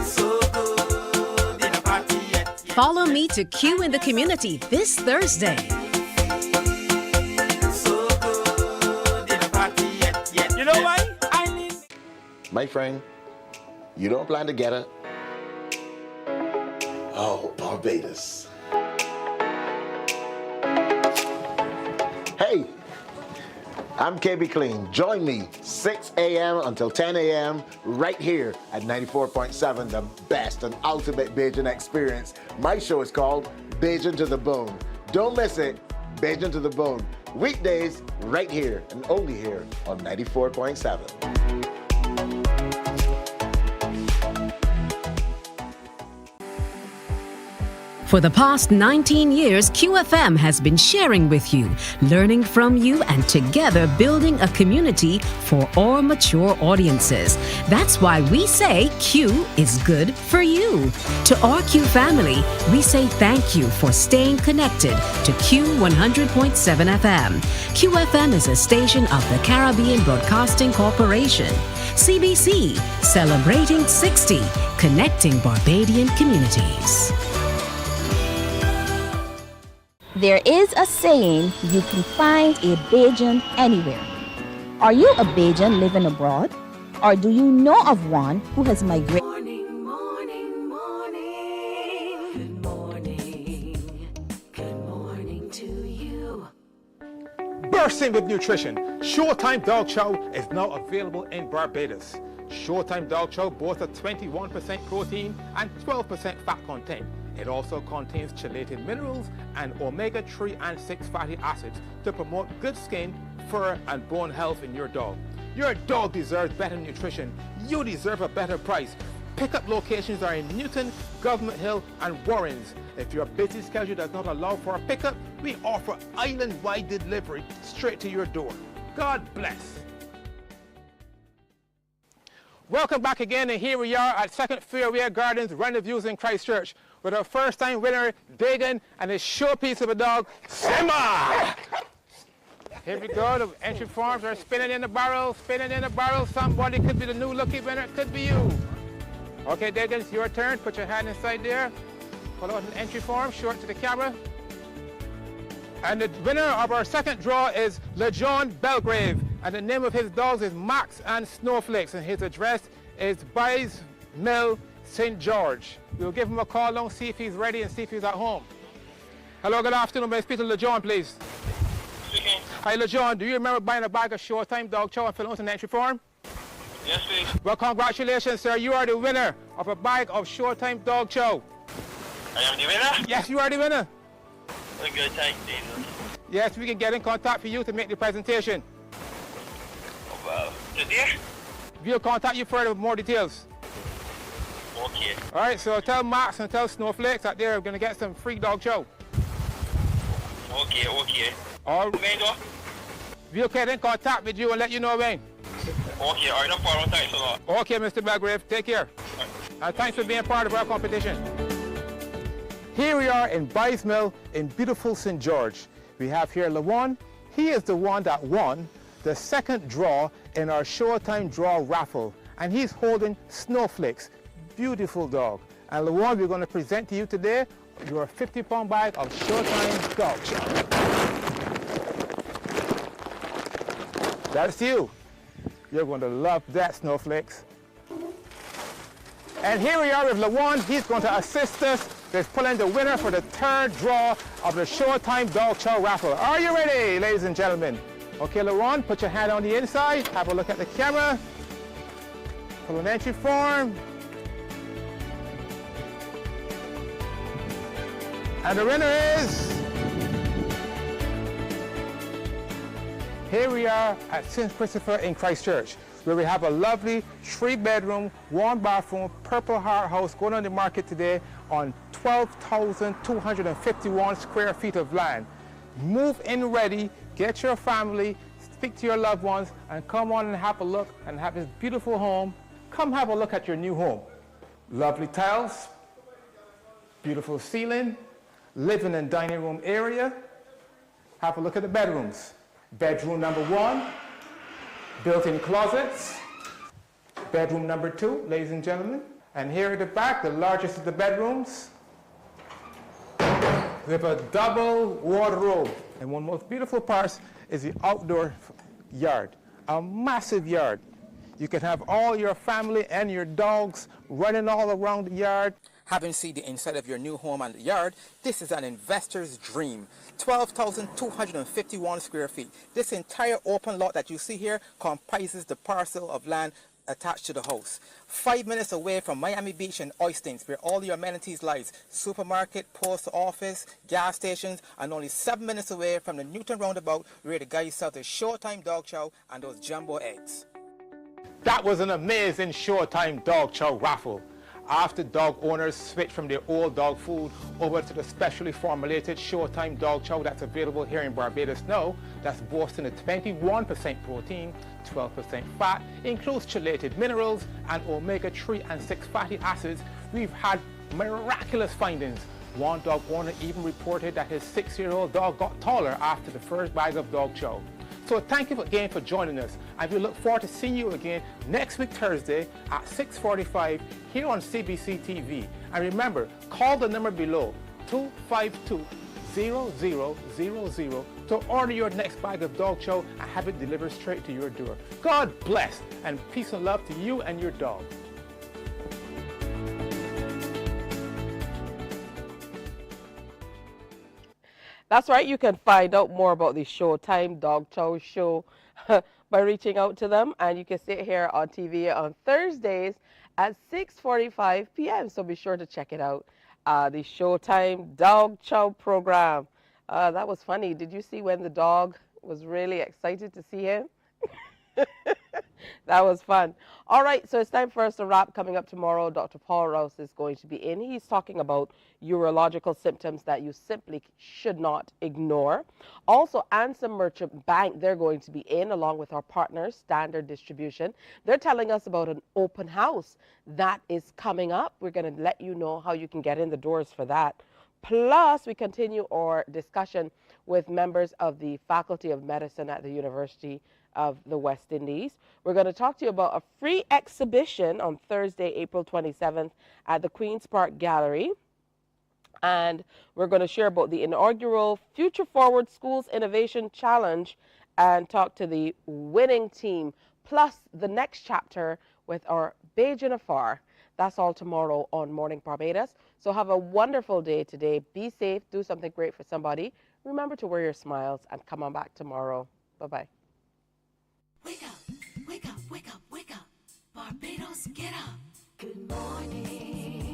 so good in a party yet. Follow me to Q in the Community this Thursday. So good in a party yet. You know why? My friend, you don't plan to get her? Oh, Barbados. Hey, I'm KB Clean. Join me 6 a.m. until 10 a.m. right here at 94.7, the best and ultimate Bajan experience. My show is called Bajan to the Bone. Don't miss it. Bajan to the Bone. Weekdays right here and only here on 94.7. For the past 19 years, QFM has been sharing with you, learning from you, and together building a community for all mature audiences. That's why we say Q is good for you. To our Q family, we say thank you for staying connected to Q 100.7 FM. QFM is a station of the Caribbean Broadcasting Corporation. CBC, celebrating 60, connecting Barbadian communities. There is a saying, you can find a Bajan anywhere. Are you a Bajan living abroad? Or do you know of one who has migrated? Morning, morning, morning. Good morning. Good morning to you. Bursting with nutrition, Showtime Dog Chow is now available in Barbados. Showtime Dog Chow boasts a 21% protein and 12% fat content. It also contains chelated minerals and omega-3 and 6 fatty acids to promote good skin, fur, and bone health in your dog. Your dog deserves better nutrition. You deserve a better price. Pickup locations are in Newton, Government Hill, and Warrens. If your busy schedule does not allow for a pickup, we offer island-wide delivery straight to your door. God bless. Welcome back again, and here we are at 2nd Fairway Gardens Rendezvous in Christchurch with our first-time winner, Dagan, and his showpiece of a dog, Simba! Here we go, the entry forms are spinning in the barrel, Somebody could be the new lucky winner, it could be you. Okay, Dagan, it's your turn. Put your hand inside there. Pull out an entry form, show it to the camera. And the winner of our second draw is LeJohn Belgrave. And the name of his dogs is Max and Snowflakes. And his address is Byes Mill, St. George. We'll give him a call now, see if he's ready and see if he's at home. Hello, good afternoon. May I speak to LeJohn, please? Speaking. Hi, LeJohn. Do you remember buying a bag of Showtime dog chow and filling out an entry form? Yes, please. Well, congratulations, sir. You are the winner of a bag of Showtime dog chow. I am the winner? Yes, you are the winner. Well, good, thanks, Jesus. Yes, we can get in contact for you to make the presentation. Oh, well, today? We'll contact you further with more details. Okay. All right, so tell Max and tell Snowflakes that they're going to get some free dog chow. Okay, okay. All right. We'll get in contact with you and let you know when. Okay, all right, no problem. Thanks a lot. Okay, Mr. Belgrave, take care. And thanks for being part of our competition. Here we are in Byes Mill in beautiful St. George. We have here LeJohn. He is the one that won the second draw in our Showtime Draw raffle. And he's holding Snowflakes. Beautiful dog. And LeJohn, we're going to present to you today your 50-pound bag of Showtime dog chow. That's you. You're going to love that, Snowflakes. And here we are with LeJohn. He's going to assist us with pulling the winner for the third draw of the Showtime Dog Chow raffle. Are you ready, ladies and gentlemen? Okay, LeJohn, put your hand on the inside. Have a look at the camera. Pull an entry form. And the winner is... Here we are at St. Christopher in Christchurch, where we have a lovely 3-bedroom, 1-bathroom, Purple Heart house going on the market today on 12,251 square feet of land. Move in ready, get your family, speak to your loved ones, and come on and have a look and have this beautiful home. Come have a look at your new home. Lovely tiles, beautiful ceiling, living and dining room area. Have a look at the bedrooms. Bedroom number 1, built-in closets. Bedroom number 2, ladies and gentlemen. And here at the back, the largest of the bedrooms, with a double wardrobe. And one of the most beautiful parts is the outdoor yard, a massive yard. You can have all your family and your dogs running all around the yard. Having seen the inside of your new home and the yard, this is an investor's dream. 12,251 square feet. This entire open lot that you see here comprises the parcel of land attached to the house. 5 minutes away from Miami Beach and Oistins, where all your amenities lies. Supermarket, post office, gas stations, and only 7 minutes away from the Newton roundabout, where the guys sell the Showtime dog chow and those jumbo eggs. That was an amazing Showtime dog chow raffle. After dog owners switch from their old dog food over to the specially formulated Showtime dog chow that's available here in Barbados now, that's boasting a 21% protein, 12% fat, includes chelated minerals and omega-3 and 6 fatty acids, we've had miraculous findings. One dog owner even reported that his 6-year-old dog got taller after the first bag of dog chow. So thank you again for joining us, and we look forward to seeing you again next week Thursday at 6:45 here on CBC TV. And remember, call the number below, 252-0000, to order your next bag of dog chow and have it delivered straight to your door. God bless, and peace and love to you and your dog. That's right. You can find out more about the Showtime Dog Chow show by reaching out to them. And you can see it here on TV on Thursdays at 6:45 p.m. So be sure to check it out. The Showtime Dog Chow program. That was funny. Did you see when the dog was really excited to see him? That was fun. All right, so it's time for us to wrap. Coming up tomorrow, Dr. Paul Rouse is going to be in. He's talking about urological symptoms that you simply should not ignore. Also, Ansem Merchant Bank, they're going to be in along with our partners, Standard Distribution. They're telling us about an open house that is coming up. We're going to let you know how you can get in the doors for that. Plus, we continue our discussion with members of the Faculty of Medicine at the University of the West Indies. We're going to talk to you about a free exhibition on Thursday, April 27th at the Queen's Park Gallery. And we're going to share about the inaugural Future Forward Schools Innovation Challenge and talk to the winning team, plus the next chapter with our Bajan Afar. That's all tomorrow on Morning Barbados. So have a wonderful day today. Be safe. Do something great for somebody. Remember to wear your smiles and come on back tomorrow. Bye-bye. Wake up, wake up, wake up, wake up. Barbados, get up. Good morning.